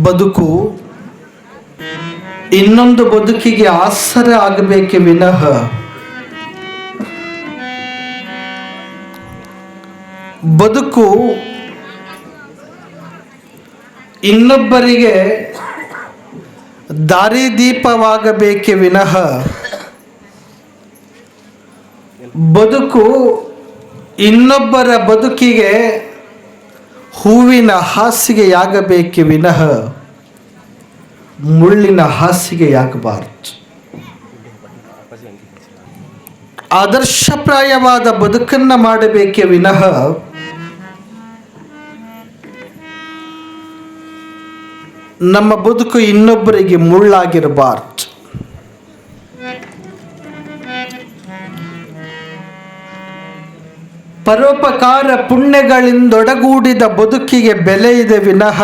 ಬದುಕು ಇನ್ನೊಂದು ಬದುಕಿಗೆ ಆಸರ ಆಗಬೇಕೆ ವಿನಃ ಬದುಕು ಇನ್ನೊಬ್ಬರಿಗೆ ದಾರಿದೀಪವಾಗಬೇಕೆ ವಿನಃ ಬದುಕು ಇನ್ನೊಬ್ಬರ ಬದುಕಿಗೆ ಹೂವಿನ ಹಾಸಿಗೆಯಾಗಬೇಕೆ ವಿನಃ ಮುಳ್ಳಿನ ಹಾಸಿಗೆಯಾಗಬಾರದು. ಆದರ್ಶಪ್ರಾಯವಾದ ಬದುಕನ್ನು ಮಾಡಬೇಕೆ ವಿನಃ ನಮ್ಮ ಬದುಕು ಇನ್ನೊಬ್ಬರಿಗೆ ಮುಳ್ಳಾಗಿರಬಾರದು. ಪರೋಪಕಾರ ಪುಣ್ಯಗಳಿಂದೊಡಗೂಡಿದ ಬದುಕಿಗೆ ಬೆಲೆ ಇದೆ ವಿನಃ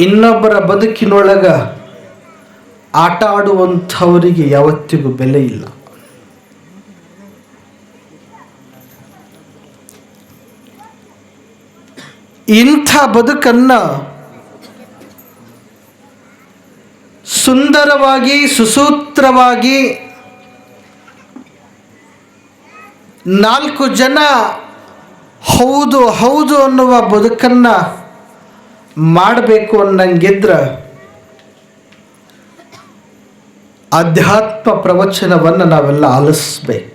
ಇನ್ನೊಬ್ಬರ ಬದುಕಿನೊಳಗ ಆಟ ಆಡುವಂಥವರಿಗೆ ಯಾವತ್ತಿಗೂ ಬೆಲೆ ಇಲ್ಲ. ಇಂಥ ಬದುಕನ್ನು ಸುಂದರವಾಗಿ ಸುಸೂತ್ರವಾಗಿ 4 ಜನ ಹೌದು ಹೌದು ಅನ್ನುವ ಬದುಕನ್ನು ಮಾಡಬೇಕು ಅನ್ನಂಗಿದ್ರೆ ಅಧ್ಯಾತ್ಮ ಪ್ರವಚನವನ್ನು ನಾವೆಲ್ಲ ಆಲಿಸ್ಬೇಕು.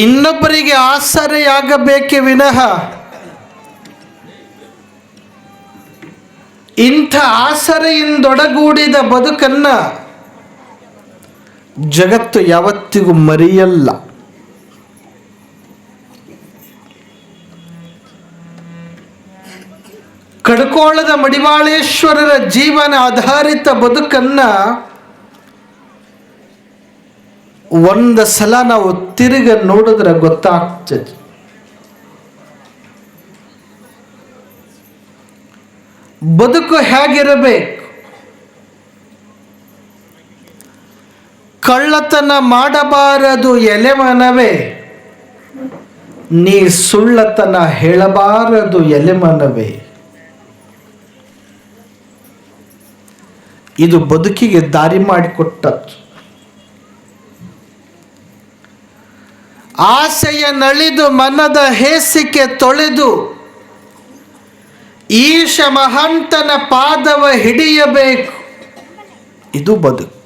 ಇನ್ನೊಬ್ಬರಿಗೆ ಆಸರೆಯಾಗಬೇಕೆ ವಿನಃ ಇಂಥ ಆಸರೆಯಿಂದೊಡಗೂಡಿದ ಬದುಕನ್ನು ಜಗತ್ತು ಯಾವತ್ತಿಗೂ ಮರೆಯಲ್ಲ. ಕಡ್ಕೋಳದ ಮಡಿವಾಳೇಶ್ವರರ ಜೀವನ ಆಧಾರಿತ ಬದುಕನ್ನು ಒಂದು ಸಲ ನಾವು ತಿರುಗ ನೋಡಿದ್ರೆ ಗೊತ್ತಾಗ್ತದೆ. ಬದುಕು ಹೇಗಿರಬೇಕು? ಕಳ್ಳತನ ಮಾಡಬಾರದು ಎಲೆಮನವೇ, ನೀ ಸುಳ್ಳತನ ಹೇಳಬಾರದು ಎಲೆಮನವೇ. ಇದು ಬದುಕಿಗೆ ದಾರಿ ಮಾಡಿಕೊಟ್ಟದ್ದು. ಆಸೆಯ ನಳಿದು ಮನದ ಹೇಸಿಕೆ ತೊಳೆದು ಈಶ ಮಹಂತನ ಪಾದವ ಹಿಡಿಯಬೇಕು. ಇದು ಬದುಕು.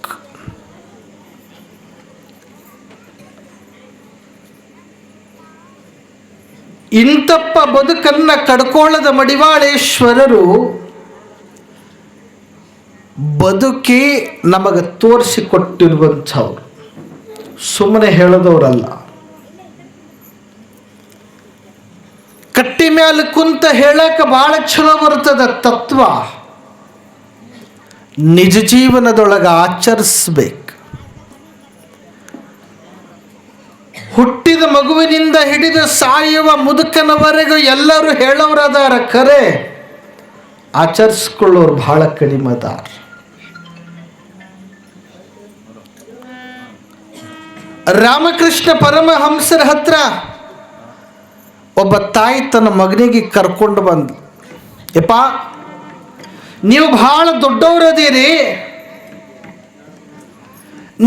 ಇಂತಪ್ಪ ಬದುಕನ್ನ ಕಡ್ಕೋಳದ ಮಡಿವಾಳೇಶ್ವರರು ಬದುಕಿ ನಮಗೆ ತೋರಿಸಿಕೊಟ್ಟಿರುವಂಥವ್ರು, ಸುಮ್ಮನೆ ಹೇಳೋದವರಲ್ಲ. ಕಟ್ಟಿ ಮೇಲೆ ಕುಂತ ಹೇಳಕ್ಕೆ ಬಹಳ ಚಲೋ ಬರ್ತದ ತತ್ವ, ನಿಜ ಜೀವನದೊಳಗೆ ಆಚರಿಸ್ಬೇಕು. ಹುಟ್ಟಿದ ಮಗುವಿನಿಂದ ಹಿಡಿದು ಸಾಯುವ ಮುದುಕನವರೆಗೂ ಎಲ್ಲರೂ ಹೇಳೋರದಾರ, ಖರೆ ಆಚರಿಸ್ಕೊಳ್ಳೋರು ಬಹಳ ಕಡಿಮೆ ಅದಾರ. ರಾಮಕೃಷ್ಣ ಪರಮಹಂಸರ ಹತ್ರ ಒಬ್ಬ ತಾಯಿ ತನ್ನ ಮಗನಿಗೆ ಕರ್ಕೊಂಡು ಬಂದು, ಯಪ್ಪ ನೀವು ಬಹಳ ದೊಡ್ಡವರದೀರಿ,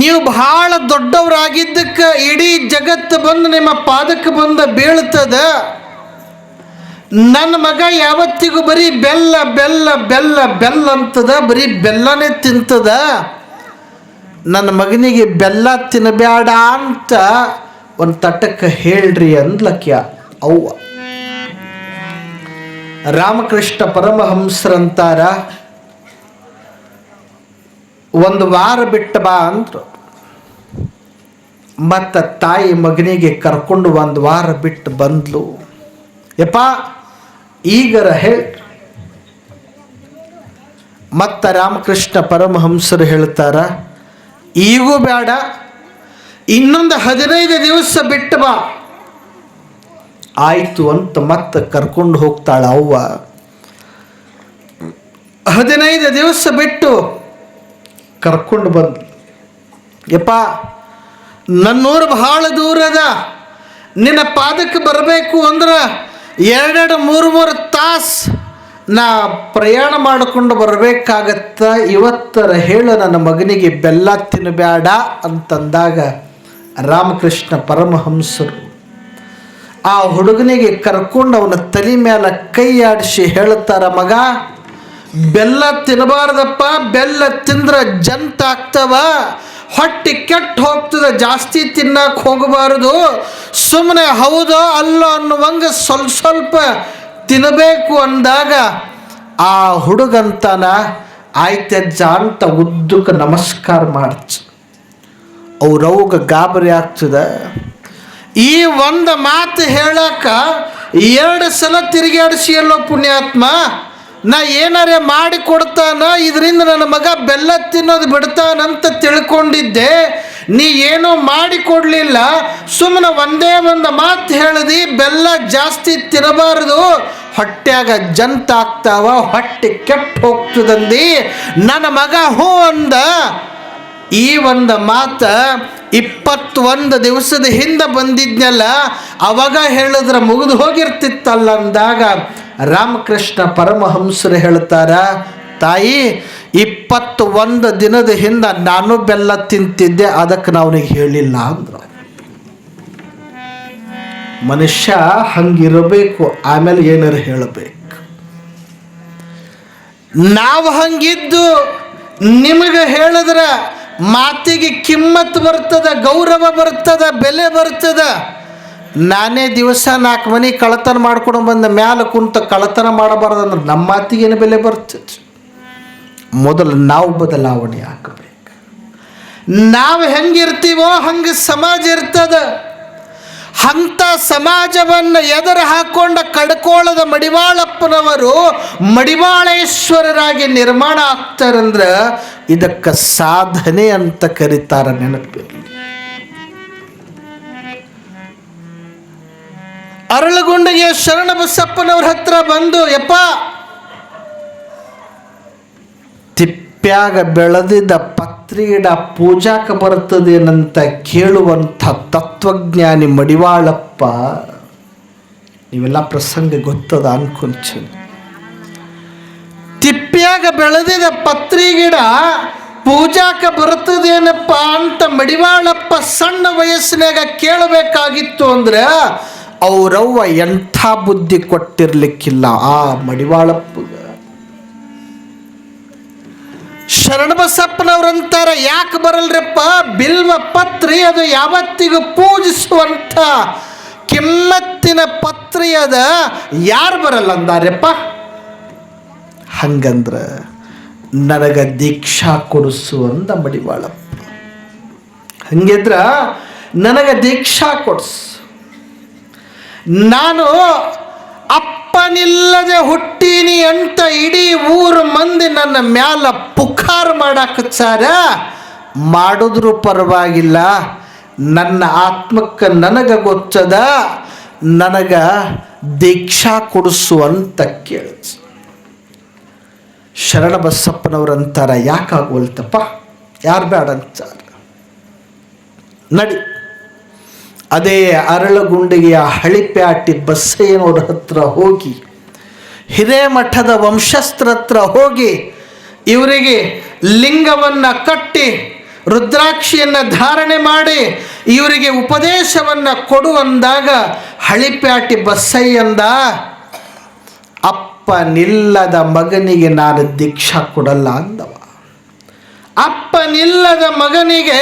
ನೀವು ಬಹಳ ದೊಡ್ಡವರಾಗಿದ್ದಕ್ಕೆ ಇಡೀ ಜಗತ್ತು ಬಂದು ನಿಮ್ಮ ಪಾದಕ್ಕೆ ಬಂದು ಬೀಳ್ತದ. ನನ್ನ ಮಗ ಯಾವತ್ತಿಗೂ ಬರೀ ಬೆಲ್ಲ ಬೆಲ್ಲ ಬೆಲ್ಲ ಬೆಲ್ಲ ಅಂತದ, ಬರೀ ಬೆಲ್ಲನೇ ತಿಂತದ. ನನ್ನ ಮಗನಿಗೆ ಬೆಲ್ಲ ತಿನ್ನಬೇಡ ಅಂತ ಒಂದು ತಟಕ್ಕೆ ಹೇಳ್ರಿ ಅಂದ್ಲಕ್ಯ ಅವ್ವ. ರಾಮಕೃಷ್ಣ ಪರಮಹಂಸರಂತಾರ, ಒಂದು ವಾರ ಬಿಟ್ಟು ಬಾ ಅಂದ್ರು. ಮತ್ತು ತಾಯಿ ಮಗನಿಗೆ ಕರ್ಕೊಂಡು ಒಂದು ವಾರ ಬಿಟ್ಟು ಬಂದ್ಲು. ಯಪ್ಪ ಈಗರ ಹೇಳ್ರಿ. ಮತ್ತು ರಾಮಕೃಷ್ಣ ಪರಮಹಂಸರು ಹೇಳ್ತಾರ, ಈಗೂ ಬೇಡ, ಇನ್ನೊಂದು 15 ದಿವಸ ಬಿಟ್ಟು ಬಾ. ಆಯಿತು ಅಂತ ಮತ್ತೆ ಕರ್ಕೊಂಡು ಹೋಗ್ತಾಳ ಅವ್ವ. 15 ದಿವಸ ಬಿಟ್ಟು ಕರ್ಕೊಂಡು ಬಂದು, ಯಪ್ಪ ನನ್ನೂರು ಬಹಳ ದೂರದ, ನಿನ್ನ ಪಾದಕ್ಕೆ ಬರಬೇಕು ಅಂದ್ರೆ 2-3 ತಾಸು ನಾ ಪ್ರಯಾಣ ಮಾಡಿಕೊಂಡು ಬರಬೇಕಾಗತ್ತ. ಇವತ್ತರ ಹೇಳು ನನ್ನ ಮಗನಿಗೆ ಬೆಲ್ಲ ತಿನ್ನಬೇಡ ಅಂತಂದಾಗ ರಾಮಕೃಷ್ಣ ಪರಮಹಂಸರು ಆ ಹುಡುಗನಿಗೆ ಕರ್ಕೊಂಡು ಅವನ ತಲೆ ಮೇಲೆ ಕೈ ಆಡಿಸಿ ಹೇಳ್ತಾರ, ಮಗ ಬೆಲ್ಲ ತಿನ್ನಬಾರ್ದಪ್ಪ, ಬೆಲ್ಲ ತಿಂದ್ರೆ ಜಂತ ಆಗ್ತವ, ಹೊಟ್ಟೆ ಕೆಟ್ಟು ಹೋಗ್ತದೆ, ಜಾಸ್ತಿ ತಿನ್ನಕ್ಕೆ ಹೋಗಬಾರ್ದು, ಸುಮ್ಮನೆ ಹೌದೋ ಅಲ್ಲೋ ಅನ್ನುವಂಗೆ ಸ್ವಲ್ಪ ತಿನ್ನಬೇಕು ಅಂದಾಗ ಆ ಹುಡುಗಂತಾನ ಆಯ್ತಜ್ಜ ಅಂತ ಉದ್ದಕ್ಕೆ ನಮಸ್ಕಾರ ಮಾಡ್ತ. ಅವ್ರವ್ಗ ಗಾಬರಿ ಆಗ್ತದೆ. ಈ ಒಂದು ಮಾತು ಹೇಳಕ್ಕ 2 ಸಲ ತಿರುಗಾಡಿಸಿ ಎಲ್ಲೋ ಪುಣ್ಯಾತ್ಮ, ನಾ ಏನಾರೇ ಮಾಡಿ ಕೊಡ್ತಾನ, ಇದರಿಂದ ನನ್ನ ಮಗ ಬೆಲ್ಲ ತಿನ್ನೋದು ಬಿಡ್ತಾನಂತ ತಿಳ್ಕೊಂಡಿದ್ದೆ, ನೀ ಏನೋ ಮಾಡಿ ಕೊಡಲಿಲ್ಲ, ಸುಮ್ಮನೆ ಒಂದೇ ಒಂದು ಮಾತು ಹೇಳಿದಿ, ಬೆಲ್ಲ ಜಾಸ್ತಿ ತಿನ್ನಬಾರದು, ಹೊಟ್ಯಾಗ ಜಂತ ಆಗ್ತಾವ, ಹೊಟ್ಟೆ ಕೆಟ್ಟು ಹೋಗ್ತದಂದಿ. ನನ್ನ ಮಗ ಹ್ಞೂ ಅಂದ. ಈ ಒಂದು ಮಾತ 21 ದಿವಸದ ಹಿಂದೆ ಬಂದಿದ್ನಲ್ಲ, ಅವಾಗ ಹೇಳಿದ್ರೆ ಮುಗಿದು ಹೋಗಿರ್ತಿತ್ತಲ್ಲ ಅಂದಾಗ ರಾಮಕೃಷ್ಣ ಪರಮಹಂಸರು ಹೇಳ್ತಾರ, ತಾಯಿ 21 ದಿನದ ಹಿಂದೆ ನಾನು ಬೆಲ್ಲ ತಿಂತಿದ್ದೆ, ಅದಕ್ಕೆ ನಾವನಿಗೆ ಹೇಳಿಲ್ಲ ಅಂದ್ರು. ಮನುಷ್ಯ ಹಂಗಿರಬೇಕು, ಆಮೇಲೆ ಏನಾರು ಹೇಳಬೇಕು. ನಾವು ಹಂಗಿದ್ದು ನಿಮಗೆ ಹೇಳಿದ್ರೆ ಮಾತಿಗೆ ಕಿಮ್ಮತ್ ಬರ್ತದ, ಗೌರವ ಬರ್ತದ, ಬೆಲೆ ಬರ್ತದ. ನಾನೇ ದಿವಸ 4 ಮನೆ ಕಳತನ ಮಾಡ್ಕೊಂಡು ಬಂದ ಮ್ಯಾಲ ಕುಂತ ಕಳತನ ಮಾಡಬಾರ್ದಂದ್ರೆ ನಮ್ಮ ಮಾತಿಗೇನು ಬೆಲೆ ಬರ್ತದೆ? ಮೊದಲು ನಾವು ಬದಲಾವಣೆ ಹಾಕಬೇಕು. ನಾವು ಹೆಂಗಿರ್ತೀವೋ ಹಂಗೆ ಸಮಾಜ ಇರ್ತದ. ಅಂಥ ಸಮಾಜವನ್ನು ಎದುರು ಹಾಕೊಂಡ ಕಡ್ಕೋಳದ ಮಡಿವಾಳಪ್ಪನವರು ಮಡಿವಾಳೇಶ್ವರರಾಗಿ ನಿರ್ಮಾಣ ಆಗ್ತಾರಂದ್ರೆ ಇದಕ್ಕೆ ಸಾಧನೆ ಅಂತ ಕರೀತಾರ. ನೆನಪಿರಲಿ. ಅರಳಗುಂಡಿಗೆ ಶರಣ ಬಸಪ್ಪನವ್ರ ಹತ್ರ ಬಂದು, ಯಪ್ಪ ತಿಪ್ಪ್ಯಾಗ ಬೆಳೆದಿದ್ದ ಪತ್ರಿಗಿಡ ಪೂಜಾಕ ಬರ್ತದೇನಂತ ಕೇಳುವಂಥ ತತ್ವಜ್ಞಾನಿ ಮಡಿವಾಳಪ್ಪ. ನೀವೆಲ್ಲ ಪ್ರಸಂಗ ಗೊತ್ತದ ಅನ್ಕೊಂತೀನಿ. ತಿಪ್ಪ್ಯಾಗ ಬೆಳೆದಿದ್ದ ಪತ್ರಿಗಿಡ ಪೂಜಾಕ ಬರ್ತದೇನಪ್ಪ ಅಂತ ಮಡಿವಾಳಪ್ಪ ಸಣ್ಣ ವಯಸ್ಸಿನಾಗ ಕೇಳಬೇಕಾಗಿತ್ತು ಅಂದ್ರೆ ಅವರವ್ವ ಎಂಥ ಬುದ್ಧಿ ಕೊಟ್ಟಿರ್ಲಿಕ್ಕಿಲ್ಲ ಆ ಮಡಿವಾಳಪ್ಪಗ. ಶರಣಬಸಪ್ಪನವ್ರಂತಾರ, ಯಾಕೆ ಬರಲ್ರಪ್ಪ, ಬಿಲ್ವ ಪತ್ರಿ ಅದು ಯಾವತ್ತಿಗೂ ಪೂಜಿಸುವಂಥ ಕಿಮ್ಮತ್ತಿನ ಪತ್ರಿ ಅದ, ಯಾರು ಬರಲ್ಲ ಅಂದಾರಪ್ಪ. ಹಂಗಂದ್ರೆ ನನಗೆ ದೀಕ್ಷಾ ಕೊಡಿಸುವಂದ ಮಡಿವಾಳಪ್ಪ. ಹಂಗಿದ್ರ ನನಗೆ ದೀಕ್ಷಾ ಕೊಡಿಸು, ನಾನು ಅಪ್ಪನಿಲ್ಲದೆ ಹುಟ್ಟೀನಿ ಅಂತ ಇಡೀ ಊರು ಮಂದಿ ನನ್ನ ಮ್ಯಾಲ ಪುಕಾರ್ ಮಾಡಾಕತ್ತಾರ. ಮಾಡಿದ್ರು ಪರವಾಗಿಲ್ಲ, ನನ್ನ ಆತ್ಮಕ್ಕೆ ನನಗೆ ಗೊತ್ತದ, ನನಗೆ ದೀಕ್ಷಾ ಕೊಡಿಸು ಅಂತ ಕೇಳಿಸ್. ಶರಣ ಬಸಪ್ಪನವ್ರಂತಾರ, ಯಾಕಾಗೋಲ್ತಪ್ಪ, ಯಾರು ಬೇಡ ಅಂತಾರ, ನಡಿ. ಅದೇ ಅರಳಗುಂಡಿಗೆಯ ಹಳಿಪ್ಯಾಟಿ ಬಸಯ್ಯನವ್ರ ಹತ್ರ ಹೋಗಿ, ಹಿರೇಮಠದ ವಂಶಸ್ಥರ ಹತ್ರ ಹೋಗಿ ಇವರಿಗೆ ಲಿಂಗವನ್ನು ಕಟ್ಟಿ ರುದ್ರಾಕ್ಷಿಯನ್ನು ಧಾರಣೆ ಮಾಡಿ ಇವರಿಗೆ ಉಪದೇಶವನ್ನು ಕೊಡುವಂದಾಗ ಹಳಿಪ್ಯಾಟಿ ಬಸಯ್ಯಂದ, ಅಪ್ಪನಿಲ್ಲದ ಮಗನಿಗೆ ನಾನು ದೀಕ್ಷಾ ಕೊಡಲ್ಲ ಅಂದವ. ಅಪ್ಪನಿಲ್ಲದ ಮಗನಿಗೆ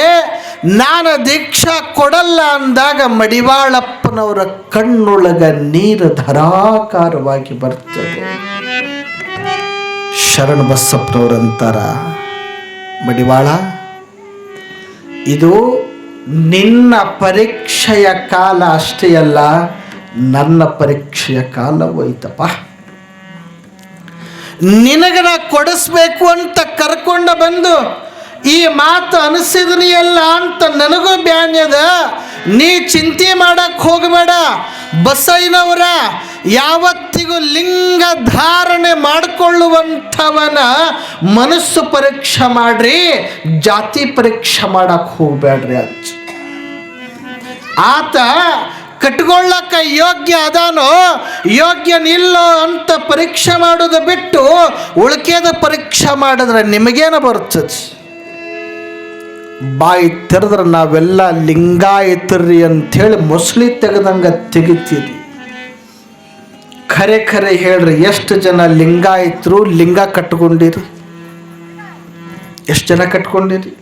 ನಾನು ದೀಕ್ಷಾ ಕೊಡಲ್ಲ ಅಂದಾಗ ಮಡಿವಾಳಪ್ಪನವರ ಕಣ್ಣೊಳಗ ನೀರು ಧಾರಾಕಾರವಾಗಿ ಬರ್ತದೆ. ಶರಣ ಬಸಪ್ಪನವರಂತಾರ, ಮಡಿವಾಳ, ಇದು ನಿನ್ನ ಪರೀಕ್ಷೆಯ ಕಾಲ ಅಷ್ಟೇ ಅಲ್ಲ, ನನ್ನ ಪರೀಕ್ಷೆಯ ಕಾಲ ಹೋಯ್ತಪ್ಪ. ನಿನಗೆ ನಾ ಕೊಡಿಸ್ಬೇಕು ಅಂತ ಕರ್ಕೊಂಡ ಬಂದು ಈ ಮಾತು ಅನಿಸಿದ್ನಿಯಲ್ಲ ಅಂತ ನನಗೂ ಬ್ಯಾನ್ಯದ. ನೀ ಚಿಂತೆ ಮಾಡಕ್ಕೆ ಹೋಗಬೇಡ. ಬಸಯ್ಯನವರ ಯಾವತ್ತಿಗೂ ಲಿಂಗ ಧಾರಣೆ ಮಾಡಿಕೊಳ್ಳುವಂಥವನ ಮನಸ್ಸು ಪರೀಕ್ಷೆ ಮಾಡ್ರಿ, ಜಾತಿ ಪರೀಕ್ಷೆ ಮಾಡಕ್ಕೆ ಹೋಗಬೇಡ್ರಿ ಅಜ್ಜ. ಆತ ಕಟ್ಕೊಳ್ಳಕ್ಕ ಯೋಗ್ಯ ಅದಾನೋ ಯೋಗ್ಯನಿಲ್ಲೋ ಅಂತ ಪರೀಕ್ಷೆ ಮಾಡೋದು ಬಿಟ್ಟು ಉಳ್ಕೆದ ಪರೀಕ್ಷೆ ಮಾಡಿದ್ರೆ ನಿಮಗೇನ ಬರ್ತದೆ? ಬಾಯಿ ತೆರೆದ್ರೆ ನಾವೆಲ್ಲ ಲಿಂಗಾಯತರಿ ಅಂಥೇಳಿ ಮೊಸಳಿ ತೆಗೆದಂಗೆ ತೆಗಿತೀರಿ. ಖರೆ ಖರೆ ಹೇಳ್ರಿ, ಎಷ್ಟು ಜನ ಲಿಂಗಾಯತರು ಲಿಂಗ ಕಟ್ಕೊಂಡಿರಿ? ಎಷ್ಟು ಜನ ಕಟ್ಕೊಂಡಿರಿ?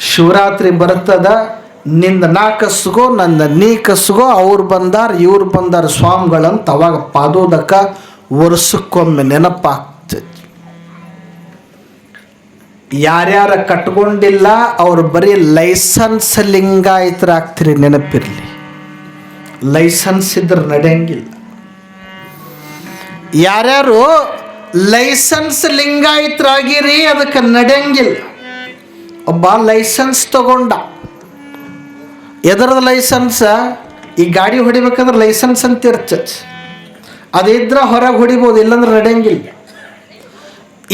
ಶಿವರಾತ್ರಿ ಬರ್ತದ, ನಿಂದ ನಾ ಕಸ್ಗೋ ನಂದ ನೀ ಕಸ್ಗೋ, ಅವ್ರು ಬಂದಾರ ಇವ್ರು ಬಂದಾರ ಸ್ವಾಮಿಗಳಂತ ಅವಾಗ ಪಾದೋದಕ ವರ್ಷಕ್ಕೊಮ್ಮೆ ನೆನಪಾಗ್ತದೆ. ಯಾರ್ಯಾರ ಕಟ್ಕೊಂಡಿಲ್ಲ ಅವ್ರು ಬರೀ ಲೈಸೆನ್ಸ್ ಲಿಂಗಾಯತರಾಗ್ತೀರಿ, ನೆನಪಿರಲಿ. ಲೈಸೆನ್ಸ್ ಇದ್ರೆ ನಡೆಯಂಗಿಲ್ಲ. ಯಾರ್ಯಾರು ಲೈಸೆನ್ಸ್ ಲಿಂಗಾಯತರಾಗಿರಿ ಅದಕ್ಕೆ ನಡೆಯಂಗಿಲ್ಲ. ಒಬ್ಬ ಲೈಸೆನ್ಸ್ ತಗೊಂಡ, ಎದರದ ಲೈಸೆನ್ಸ? ಈ ಗಾಡಿ ಹೊಡಿಬೇಕಂದ್ರೆ ಲೈಸೆನ್ಸ್ ಅಂತ ಇರ್ತದೆ, ಅದಿದ್ರೆ ಹೊರಗೆ ಹೊಡಿಬೋದು, ಇಲ್ಲಾಂದ್ರೆ ನಡೆಯಂಗಿಲ್ಲ.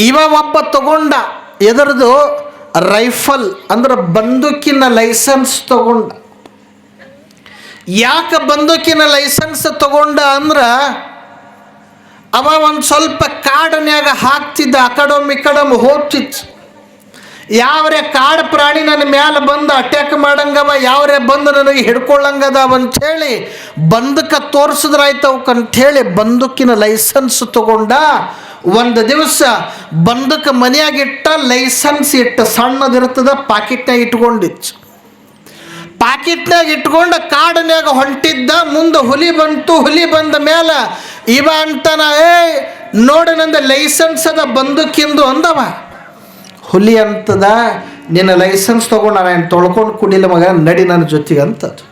ಇವ ಒಬ್ಬ ತಗೊಂಡ, ಎದರದು? ರೈಫಲ್ ಅಂದ್ರೆ ಬಂದೂಕಿನ ಲೈಸೆನ್ಸ್ ತಗೊಂಡ. ಯಾಕೆ ಬಂದೂಕಿನ ಲೈಸೆನ್ಸ್ ತಗೊಂಡ ಅಂದ್ರೆ ಅವ ಒಂದು ಸ್ವಲ್ಪ ಕಾಡನ್ಯಾಗ ಹಾಕ್ತಿದ್ದ, ಅಕಡಮ್ ಇಕಡಮ್ ಹೋಗ್ತಿತ್ತು. ಯಾವ್ರೆ ಕಾಡು ಪ್ರಾಣಿ ನನ್ನ ಮ್ಯಾಲೆ ಬಂದು ಅಟ್ಯಾಕ್ ಮಾಡಂಗವ, ಯಾವ್ರೆ ಬಂದು ನನಗೆ ಹಿಡ್ಕೊಳ್ಳಂಗದವ ಅಂಥೇಳಿ ಬಂದೂಕ ತೋರಿಸಿದ್ರಾಯ್ತವಕ್ಕಂಥೇಳಿ ಬಂದೂಕಿನ ಲೈಸೆನ್ಸ್ ತಗೊಂಡ. ಒಂದು ದಿವಸ ಬಂದೂಕ ಮನೆಯಾಗಿಟ್ಟ, ಲೈಸೆನ್ಸ್ ಇಟ್ಟ, ಸಣ್ಣದಿರ್ತದ ಪಾಕಿಟ್ನಾಗ ಇಟ್ಕೊಂಡಿತ್ತು. ಪಾಕಿಟ್ನಾಗ ಇಟ್ಕೊಂಡು ಕಾಡನ್ಯಾಗ ಹೊಂಟಿದ್ದ. ಮುಂದೆ ಹುಲಿ ಬಂತು. ಹುಲಿ ಬಂದ ಮೇಲೆ ಇವ ಅಂತಾನ, ನೋಡಿ ನಂದು ಲೈಸೆನ್ಸ್ ಅದ ಬಂದೂಕಿಂದು ಅಂದವ. ಹುಲಿ ಅಂತದ, ನಿನ್ನ ಲೈಸೆನ್ಸ್ ತಗೊಂಡು ನಾನು ತೊಳ್ಕೊಂಡು ಕುಡಿಲ್ಲ ಮಗ, ನಡಿ ನನ್ನ ಜೊತೆಗೆ ಅಂತದ್ದು.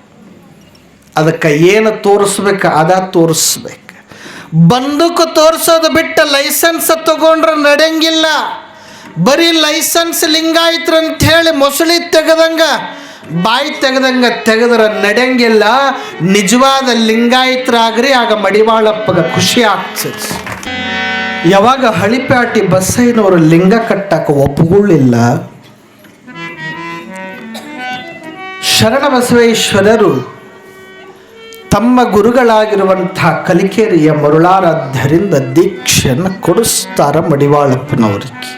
ಅದಕ್ಕೆ ಏನು ತೋರಿಸ್ಬೇಕು ಅದ ತೋರಿಸ್ಬೇಕು. ಬಂದೂಕು ತೋರಿಸೋದು ಬಿಟ್ಟು ಲೈಸೆನ್ಸ್ ತಗೊಂಡ್ರೆ ನಡೆಯಂಗಿಲ್ಲ. ಬರೀ ಲೈಸೆನ್ಸ್ ಲಿಂಗಾಯತ್ರ ಅಂತ ಹೇಳಿ ಮೊಸಳಿ ತೆಗೆದಂಗ ಬಾಯಿ ತೆಗೆದ್ರೆ ನಡೆಯಂಗಿಲ್ಲ. ನಿಜವಾದ ಲಿಂಗಾಯತರಾಗ್ರಿ, ಆಗ ಮಡಿವಾಳಪ್ಪಗ ಖುಷಿ ಆಗ್ತದೆ. ಯಾವಾಗ ಹಳಿಪ್ಯಾಟಿ ಬಸಯ್ಯನವರು ಲಿಂಗ ಕಟ್ಟಕ್ಕೆ ಒಪ್ಪುಗಳಿಲ್ಲ, ಶರಣ ಬಸವೇಶ್ವರರು ತಮ್ಮ ಗುರುಗಳಾಗಿರುವಂಥ ಕಲಿಕೇರಿಯ ಮರುಳಾರಾಧ್ಯರಿಂದ ದೀಕ್ಷೆಯನ್ನು ಕೊಡಿಸ್ತಾರ ಮಡಿವಾಳಪ್ಪನವರಿಗೆ.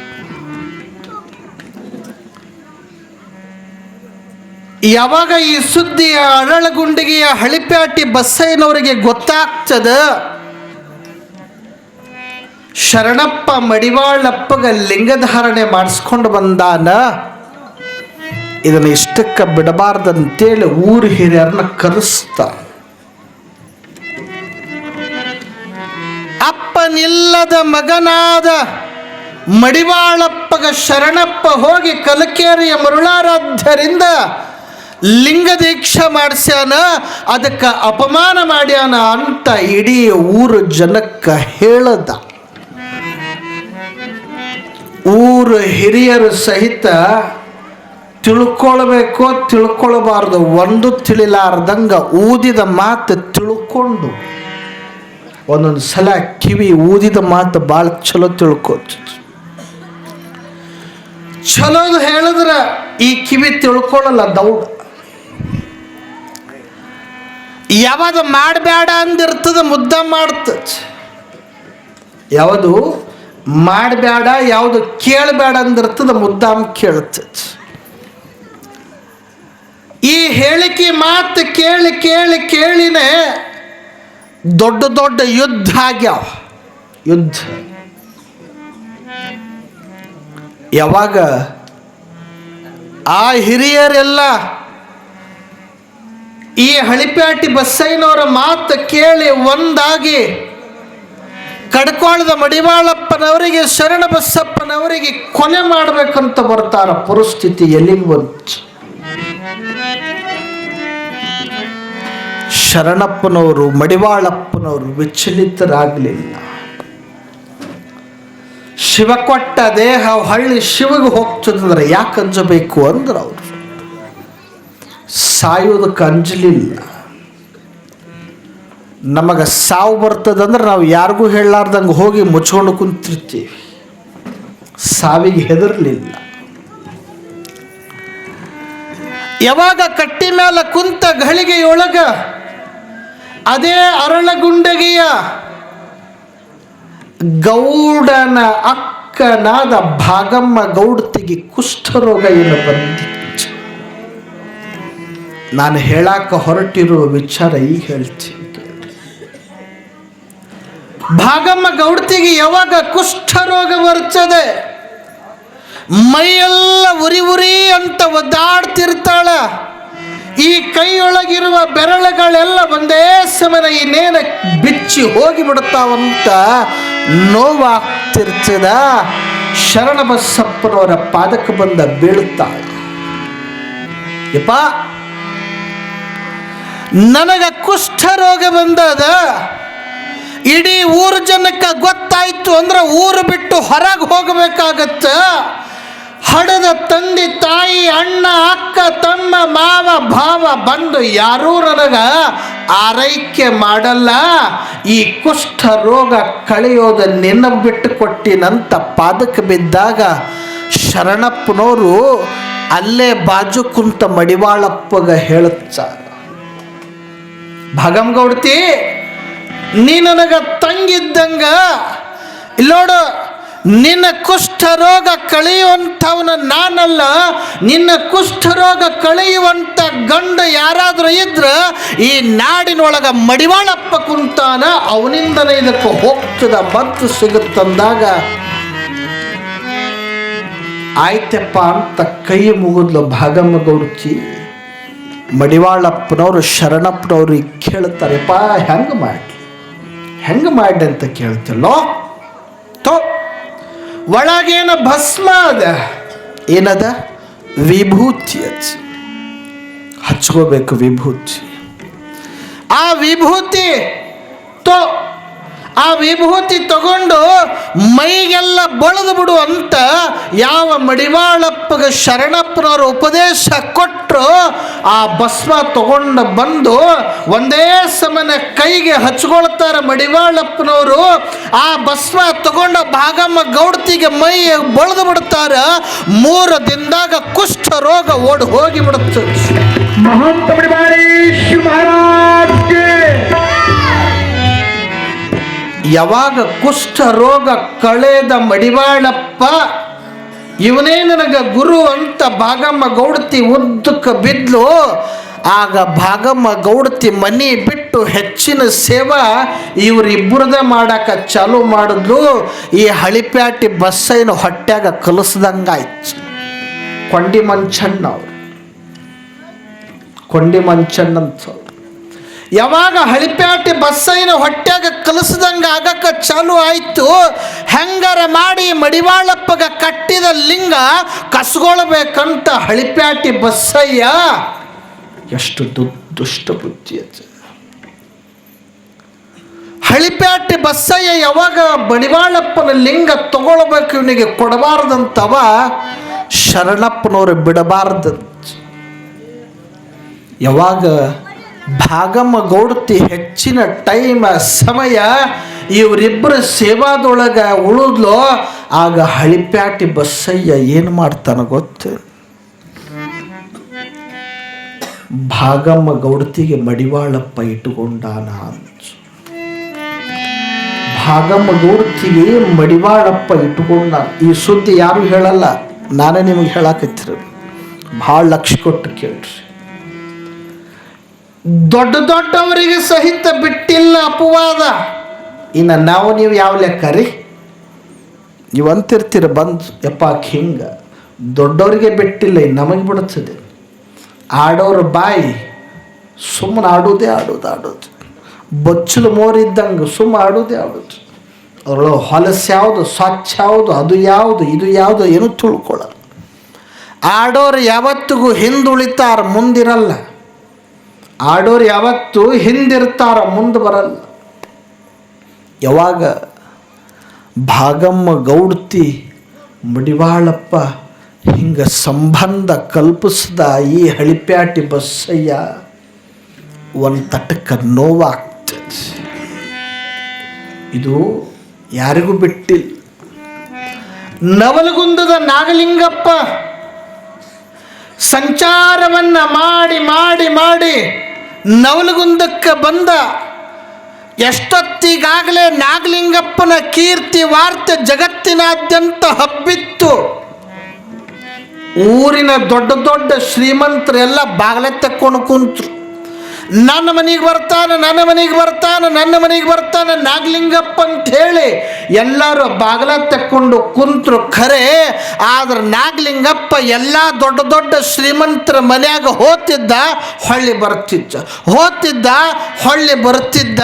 ಯಾವಾಗ ಈ ಸುದ್ದಿಯ ಅರಳಗುಂಡಿಗೆಯ ಹಳಿಪ್ಯಾಟಿ ಬಸಯ್ಯನವರಿಗೆ ಗೊತ್ತಾಗ್ತದ, ಶರಣಪ್ಪ ಮಡಿವಾಳಪ್ಪಗ ಲಿಂಗಧಾರಣೆ ಮಾಡಿಸ್ಕೊಂಡು ಬಂದಾನ, ಇದನ್ನು ಇಷ್ಟಕ್ಕೆ ಬಿಡಬಾರ್ದಂತೇಳಿ ಊರು ಹಿರಿಯರನ್ನ ಕರೆಸ್ತಾರೆ. ಅಪ್ಪನಿಲ್ಲದ ಮಗನಾದ ಮಡಿವಾಳಪ್ಪಗ ಶರಣಪ್ಪ ಹೋಗಿ ಕಲಕೇರಿಯ ಮರುಳಾರಾಧ್ಯರಿಂದ ಲಿಂಗ ದೀಕ್ಷಾ ಮಾಡಿಸ್ಯಾನ, ಅದಕ್ಕೆ ಅಪಮಾನ ಮಾಡ್ಯಾನ ಅಂತ ಇಡೀ ಊರು ಜನಕ್ಕೆ ಹೇಳದ. ಊರು ಹಿರಿಯರು ಸಹಿತ ತಿಳ್ಕೊಳ್ಬೇಕೋ ತಿಳ್ಕೊಳ್ಬಾರ್ದು, ಒಂದು ತಿಳಿಲಾರ್ದಂಗ ಊದಿದ ಮಾತು ತಿಳ್ಕೊಂಡು, ಒಂದೊಂದು ಸಲ ಕಿವಿ ಊದಿದ ಮಾತು ಭಾಳ ಚಲೋ ತಿಳ್ಕೋತ. ಚಲೋದು ಹೇಳಿದ್ರೆ ಈ ಕಿವಿ ತಿಳ್ಕೊಳ್ಳಲ್ಲ ದೌಡ. ಯಾವುದು ಮಾಡಬೇಡ ಅಂದಿರ್ತದ ಮುದ್ದ ಮಾಡ್ತದೆ, ಯಾವುದು ಮಾಡಬೇಡ ಯಾವುದು ಕೇಳಬೇಡ ಅಂದಿರ್ತದ ಮುದ್ದಾಮ್ ಕೇಳ್ತದೆ. ಈ ಹೇಳಿಕೆ ಮಾತು ಕೇಳಿ ಕೇಳಿ ಕೇಳಿನೇ ದೊಡ್ಡ ದೊಡ್ಡ ಯುದ್ಧ ಆಗ್ಯಾವ. ಯುದ್ಧ ಯಾವಾಗ ಆ ಹಿರಿಯರೆಲ್ಲ ಈ ಹಳಿಪ್ಯಾಟಿ ಬಸಯ್ಯನವರ ಮಾತು ಕೇಳಿ ಒಂದಾಗಿ ಕಡ್ಕೊಳ್ದ ಮಡಿವಾಳಪ್ಪನವರಿಗೆ ಶರಣ ಬಸಪ್ಪನವರಿಗೆ ಕೊನೆ ಮಾಡಬೇಕಂತ ಬರ್ತಾರ. ಪರಿಸ್ಥಿತಿ ಎಲ್ಲಿಗೆ ಬಂತು? ಶರಣಪ್ಪನವರು ಮಡಿವಾಳಪ್ಪನವರು ವಿಚಲಿತರಾಗಲಿಲ್ಲ. ಶಿವ ಕೊಟ್ಟ ದೇಹ ಹಳ್ಳಿ ಶಿವಗೆ ಹೋಗ್ತದಂದ್ರೆ ಯಾಕೆ ಅಂಜಬೇಕು ಅಂದ್ರೆ ಅವರು ಸಾಯೋದಕ್ಕೆ ಅಂಜಲಿಲ್ಲ. ನಮಗೆ ಸಾವು ಬರ್ತದಂದ್ರೆ ನಾವು ಯಾರಿಗೂ ಹೇಳಲಾರ್ದಂಗೆ ಹೋಗಿ ಮುಚ್ಕೊಂಡು ಕುಂತಿರ್ತೀವಿ, ಸಾವಿಗೆ ಹೆದರ್ಲಿಲ್ಲ. ಯಾವಾಗ ಕಟ್ಟಿ ಮೇಲೆ ಕುಂತ ಘಳಿಗೆಯೊಳಗ ಅದೇ ಅರಳಗುಂಡಗಿಯ ಗೌಡನ ಅಕ್ಕನಾದ ಭಾಗಮ್ಮ ಗೌಡತಿಗೆ ಕುಷ್ಠರೋಗ ಏನು ಬಂದಿತ್ತು. ನಾನು ಹೇಳಾಕ ಹೊರಟಿರುವ ವಿಚಾರ ಈಗ ಹೇಳ್ತೀನಿ. ಭಾಗಮ್ಮ ಗೌಡತಿಗೆ ಯಾವಾಗ ಕುಷ್ಠರೋಗ ಬರ್ತದೆ, ಮೈಯೆಲ್ಲ ಉರಿ ಉರಿ ಅಂತ ಒದ್ದಾಡ್ತಿರ್ತಾಳ. ಈ ಕೈಯೊಳಗಿರುವ ಬೆರಳುಗಳೆಲ್ಲ ಒಂದೇ ಸಮಯ ಇನ್ನೇನ ಬಿಚ್ಚಿ ಹೋಗಿ ಬಿಡುತ್ತಾವಂತ ನೋವಾಗ್ತಿರ್ತದ. ಶರಣಬಸಪ್ಪನವರ ಪಾದಕ್ಕೆ ಬಂದ ಬೀಳುತ್ತಾಳೆ. ಯಪ್ಪ, ನನಗ ಕುಷ್ಠರೋಗ ಬಂದದ, ಇಡೀ ಊರು ಜನಕ್ಕೆ ಗೊತ್ತಾಯ್ತು ಅಂದ್ರೆ ಊರು ಬಿಟ್ಟು ಹೊರಗೆ ಹೋಗಬೇಕಾಗತ್ತ. ಹಡದ ತಂದೆ ತಾಯಿ ಅಣ್ಣ ಅಕ್ಕ ತಮ್ಮ ಮಾವ ಭಾವ ಬಂದು ಯಾರೂ ನನಗ ಆರೈಕೆ ಮಾಡಲ್ಲ. ಈ ಕುಷ್ಠ ರೋಗ ಕಳೆಯೋದ ನಿನ್ನ ಬಿಟ್ಟು ಕೊಟ್ಟಿನಂತ ಪಾದಕ್ಕೆ ಬಿದ್ದಾಗ ಶರಣಪ್ಪನವರು ಅಲ್ಲೇ ಬಾಜು ಕುಂತ ಮಡಿವಾಳಪ್ಪಗ ಹೇಳುತ್ತ, ಭಾಗಮ್ಮ ಗೌಡತಿ, ನೀ ನನಗ ತಂಗಿದ್ದಂಗ ಇಲ್ಲೋಡು, ನಿನ್ನ ಕುಷ್ಠರೋಗ ಕಳೆಯುವಂಥವನ ನಾನಲ್ಲ. ನಿನ್ನ ಕುಷ್ಠರೋಗ ಕಳೆಯುವಂಥ ಗಂಡ ಯಾರಾದರೂ ಇದ್ರ ಈ ನಾಡಿನೊಳಗ ಮಡಿವಾಳಪ್ಪ ಕುಂತಾನ, ಅವನಿಂದನೇ ಇದಕ್ಕೆ ಹೋಗ್ತದ ಮತ್ತು ಸಿಗುತ್ತಂದಾಗ ಆಯ್ತಪ್ಪ ಅಂತ ಕೈ ಮುಗಿದ್ಲು ಭಾಗಮ್ಮ ಗೌಡತಿ. ಮಡಿವಾಳಪ್ಪನವರು ಶರಣಪ್ಪನವ್ರಿಗೆ ಕೇಳ್ತಾರೆಪ್ಪ, ಹೆಂಗೆ ಮಾಡಿ ಅಂತ ಕೇಳ್ತಿಲ್ಲೋ. ತೋ ಒಳಗೇನ ಭಸ್ಮ ಅದ, ಏನದ ವಿಭೂತಿ ಹಚ್ಕೋಬೇಕು. ವಿಭೂತಿ, ಆ ವಿಭೂತಿ ಆ ವಿಭೂತಿ ತಗೊಂಡು ಮೈಗೆಲ್ಲ ಬಳಿದು ಬಿಡು ಅಂತ ಯಾವ ಮಡಿವಾಳಪ್ಪಗೆ ಶರಣಪ್ಪನವರು ಉಪದೇಶ ಕೊಟ್ಟರು, ಆ ಭಸ್ಮ ತಗೊಂಡು ಬಂದು ಒಂದೇ ಸಮನೆ ಕೈಗೆ ಹಚ್ಕೊಳ್ತಾರೆ ಮಡಿವಾಳಪ್ಪನವರು. ಆ ಭಸ್ಮ ತಗೊಂಡು ಭಾಗಮ್ಮ ಗೌಡತಿಗೆ ಮೈ ಬಳಿದು ಬಿಡ್ತಾರೆ. 3 ದಿನದಾಗ ಕುಷ್ಠ ರೋಗ ಓಡಿ ಹೋಗಿ ಬಿಡುತ್ತದೆ. ಮಹಂತ ಯಾವಾಗ ಕುಷ್ಠ ರೋಗ ಕಳೆದ ಮಡಿವಾಳಪ್ಪ ಇವನೇ ನನಗ ಗುರು ಅಂತ ಭಾಗಮ್ಮ ಗೌಡತಿ ಉದ್ದಕ್ಕೆ ಬಿದ್ಲು. ಆಗ ಭಾಗಮ್ಮ ಗೌಡತಿ ಮನೆ ಬಿಟ್ಟು ಹೆಚ್ಚಿನ ಸೇವಾ ಇವರಿಬ್ಬರದ ಮಾಡಾಕ ಚಾಲು ಮಾಡಿದ್ಲು. ಈ ಹಳಿಪ್ಯಾಟಿ ಬಸ್ಸೈನ ಹೊಟ್ಯಾಗ ಕಲಿಸ್ದಂಗಾಯ್ತು. ಕೊಂಡಿ ಮಂಚಣ್ಣ ಅವರು, ಕೊಂಡಿ ಮಂಚಣ್ಣ ಅಂತ ಯಾವಾಗ ಹಳಿಪ್ಯಾಟಿ ಬಸ್ಸೈನ ಹೊಟ್ಯಾಗ ಕಲಿಸ್ದಂಗೆ ಆಗಕ್ಕೆ ಚಾಲು ಆಯಿತು. ಹೆಂಗಾರ ಮಾಡಿ ಮಡಿವಾಳಪ್ಪಗ ಕಟ್ಟಿದ ಲಿಂಗ ಕಸ್ಕೊಳ್ಬೇಕಂತ ಹಳಿಪ್ಯಾಟಿ ಬಸ್ಸಯ್ಯ ಎಷ್ಟು ದುಷ್ಟ ಬುದ್ಧಿ ಅದು. ಹಳಿಪ್ಯಾಟಿ ಬಸ್ಸಯ್ಯ ಯಾವಾಗ ಮಡಿವಾಳಪ್ಪನ ಲಿಂಗ ತಗೊಳ್ಬೇಕು, ಇವನಿಗೆ ಕೊಡಬಾರ್ದಂತವ ಶರಣಪ್ಪನವರು ಬಿಡಬಾರ್ದಂತ. ಯಾವಾಗ ಭಾಗಮ್ಮ ಗೌಡತಿ ಹೆಚ್ಚಿನ ಟೈಮ್ ಸಮಯ ಇವರಿಬ್ಬರ ಸೇವಾದೊಳಗೆ ಉಳಿದ್ಲು, ಆಗ ಹಳಿಪ್ಯಾಟಿ ಬಸ್ಸಯ್ಯ ಏನು ಮಾಡ್ತಾನ ಗೊತ್ತು, ಭಾಗಮ್ಮ ಗೌಡತಿಗೆ ಮಡಿವಾಳಪ್ಪ ಇಟ್ಟುಕೊಂಡಾನ ಅಂತ. ಭಾಗಮ್ಮ ಗೌಡತಿಗೆ ಮಡಿವಾಳಪ್ಪ ಇಟ್ಟುಕೊಂಡ. ಈ ಸುದ್ದಿ ಯಾರು ಹೇಳಲ್ಲ, ನಾನೇ ನಿಮಗೆ ಹೇಳಾಕತ್ತಿರ. ಭಾಳ ಲಕ್ಷ ಕೊಟ್ಟು ಕೇಳ್ರಿ. ದೊಡ್ಡವರಿಗೆ ಸಹಿತ ಬಿಟ್ಟಿಲ್ಲ ಅಪವಾದ. ಇನ್ನು ನಾವು ನೀವು ಯಾವ ಲೆಕ್ಕ ರೀ? ನೀವು ಅಂತಿರ್ತೀರ ಬಂದು, ಯಪ್ಪ ಹಿಂಗೆ ದೊಡ್ಡವರಿಗೆ ಬಿಟ್ಟಿಲ್ಲ, ಇನ್ನು ನಮಗೆ ಬಿಡುತ್ತದೆ. ಆಡೋರ ಬಾಯಿ ಸುಮ್ಮನೆ ಆಡೋದೇ ಆಡೋದು, ಬಚ್ಚಲು ಮೋರಿದ್ದಂಗೆ ಸುಮ್ಮ ಆಡೋದೇ ಆಡೋದು. ಅದ್ರೊಳಗೆ ಹೊಲಸು ಯಾವುದು, ಸ್ವಚ್ಛ ಯಾವುದು, ಅದು ಯಾವುದು, ಇದು ಯಾವುದು ಏನೂ ತಿಳ್ಕೊಳ್ಳೋದು. ಆಡೋರು ಯಾವತ್ತಿಗೂ ಹಿಂದುಳಿತಾರ, ಮುಂದಿರಲ್ಲ. ಆಡೋರು ಯಾವತ್ತೂ ಹಿಂದಿರ್ತಾರ, ಮುಂದೆ ಬರಲ್ಲ. ಯಾವಾಗ ಭಾಗಮ್ಮ ಗೌಡತಿ ಮಡಿವಾಳಪ್ಪ ಹಿಂಗೆ ಸಂಬಂಧ ಕಲ್ಪಿಸ್ದ ಈ ಹಳಿಪ್ಯಾಟಿ ಬಸ್ಸಯ್ಯ ಒಂದು ತಟಕ ನೋವಾಗ್ತದೆ. ಇದು ಯಾರಿಗೂ ಬಿಟ್ಟಿಲ್ಲ. ನವಲಗುಂದದ ನಾಗಲಿಂಗಪ್ಪ ಸಂಚಾರವನ್ನು ಮಾಡಿ ಮಾಡಿ ಮಾಡಿ ನವಲಗುಂದಕ್ಕೆ ಬಂದ. ಎಷ್ಟೊತ್ತಿಗಾಗಲೇ ನಾಗಲಿಂಗಪ್ಪನ ಕೀರ್ತಿ ವಾರ್ತೆ ಜಗತ್ತಿನಾದ್ಯಂತ ಹಬ್ಬಿತ್ತು. ಊರಿನ ದೊಡ್ಡ ದೊಡ್ಡ ಶ್ರೀಮಂತರೆಲ್ಲ ಬಾಗಿಲ ತಕ್ಕೊಂಡು ಕುಂತರು. ನನ್ನ ಮನೆಗೆ ಬರ್ತಾನೆ, ನನ್ನ ಮನೆಗೆ ಬರ್ತಾನೆ, ನನ್ನ ಮನೆಗೆ ಬರ್ತಾನೆ ನಾಗಲಿಂಗಪ್ಪ ಅಂತ ಹೇಳಿ ಎಲ್ಲರೂ ಬಾಗಿಲ ತಕ್ಕೊಂಡು ಕುಂತರು. ಖರೆ ಆದ್ರೆ ನಾಗಲಿಂಗಪ್ಪ ಎಲ್ಲ ದೊಡ್ಡ ದೊಡ್ಡ ಶ್ರೀಮಂತರ ಮನೆಯಾಗ ಹೋಗ್ತಿದ್ದ, ಹೊಳ್ಳಿ ಬರ್ತಿದ್ದ, ಹೋಗ್ತಿದ್ದ, ಹೊಳ್ಳಿ ಬರ್ತಿದ್ದ.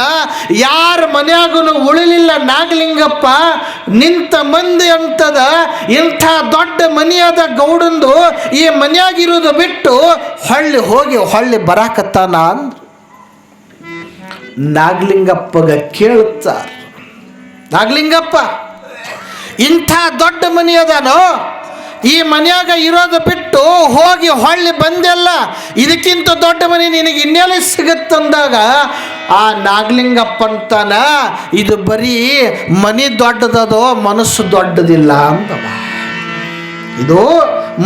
ಯಾರ ಮನೆಯಾಗೂ ಉಳಿಲಿಲ್ಲ ನಾಗಲಿಂಗಪ್ಪ. ನಿಂತ ಮಂದಿ ಅಂತದ ಇಂಥ ದೊಡ್ಡ ಮನೆಯಾದ ಗೌಡಂದು ಈ ಮನೆಯಾಗಿರೋದು ಬಿಟ್ಟು ಹೊಳ್ಳಿ ಹೋಗಿ ಹೊಳ್ಳಿ ಬರಾಕತ್ತಾನ ಅಂದ್ರು. ನಾಗಲಿಂಗಪ್ಪಗ ಕೇಳ್ತಾರೆ, ನಾಗಲಿಂಗಪ್ಪ ಇಂಥ ದೊಡ್ಡ ಮನೆ ಅದಾನೋ, ಈ ಮನೆಯಾಗ ಇರೋದು ಬಿಟ್ಟು ಹೋಗಿ ಹೊಳ್ಳಿ ಬಂದೆಲ್ಲ, ಇದಕ್ಕಿಂತ ದೊಡ್ಡ ಮನೆ ನಿನಗೆ ಇನ್ನೆಲ್ಲಿ ಸಿಗುತ್ತಂದಾಗ ಆ ನಾಗಲಿಂಗಪ್ಪ ಅಂತಾನ, ಇದು ಬರೀ ಮನೆ ದೊಡ್ಡದದೋ ಮನಸ್ಸು ದೊಡ್ಡದಿಲ್ಲ ಅಂತವ. ಇದು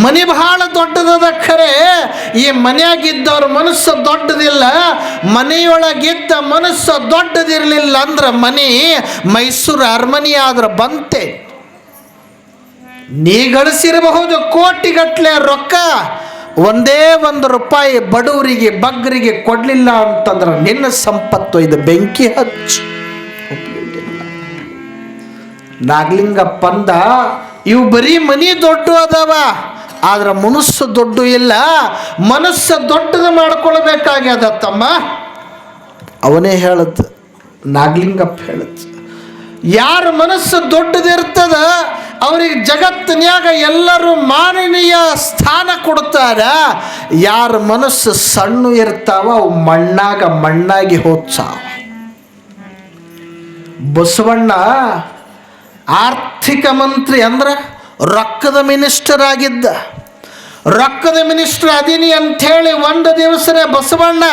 ಮನೆ ಬಹಳ ದೊಡ್ಡದದ, ಖರೆ ಈ ಮನೆಯಾಗಿದ್ದವ್ರ ಮನಸ್ಸು ದೊಡ್ಡದಿಲ್ಲ. ಮನೆಯೊಳಗಿದ್ದ ಮನಸ್ಸು ದೊಡ್ಡದಿರಲಿಲ್ಲ ಅಂದ್ರೆ ಮನೆ ಮೈಸೂರು ಅರಮನೆ ಆದ್ರೆ ಬಂತೆ. ನೀ ಗಳಿಸಿರಬಹುದು ಕೋಟಿಗಟ್ಟಲೆ ರೊಕ್ಕ, ಒಂದೇ ಒಂದು ರೂಪಾಯಿ ಬಡವರಿಗೆ ಬಗ್ಗರಿಗೆ ಕೊಡಲಿಲ್ಲ ಅಂತಂದ್ರೆ ನಿನ್ನ ಸಂಪತ್ತು ಇದು ಬೆಂಕಿ ಹಚ್ಚು. ನಾಗಲಿಂಗಪ್ಪಂದ ಇವು ಬರೀ ಮನಿ ದೊಡ್ಡ ಅದಾವ, ಆದ್ರೆ ಮನಸ್ಸು ದೊಡ್ಡ ಇಲ್ಲ. ಮನಸ್ಸು ದೊಡ್ಡದು ಮಾಡ್ಕೊಳ್ಬೇಕಾಗ್ಯದ ತಮ್ಮ. ಅವನೇ ಹೇಳತ್, ನಾಗಲಿಂಗಪ್ಪ ಹೇಳತ್, ಯಾರ ಮನಸ್ಸು ದೊಡ್ಡದಿರ್ತದ ಅವ್ರಿಗೆ ಜಗತ್ತಿನ್ಯಾಗ ಎಲ್ಲರೂ ಮಾನನೀಯ ಸ್ಥಾನ ಕೊಡ್ತಾರ. ಯಾರ ಮನಸ್ಸು ಸಣ್ಣ ಇರ್ತಾವ ಅವು ಮಣ್ಣಾಗಿ ಹೋಗ್ತಾವ. ಬಸವಣ್ಣ ಆರ್ಥಿಕ ಮಂತ್ರಿ ಅಂದ್ರೆ ರೊಕ್ಕದ ಮಿನಿಸ್ಟರ್ ಆಗಿದ್ದ. ರೊಕ್ಕದ ಮಿನಿಸ್ಟರ್ ಅದೀನಿ ಅಂಥೇಳಿ ಒಂದು ದಿವಸನೇ ಬಸವಣ್ಣ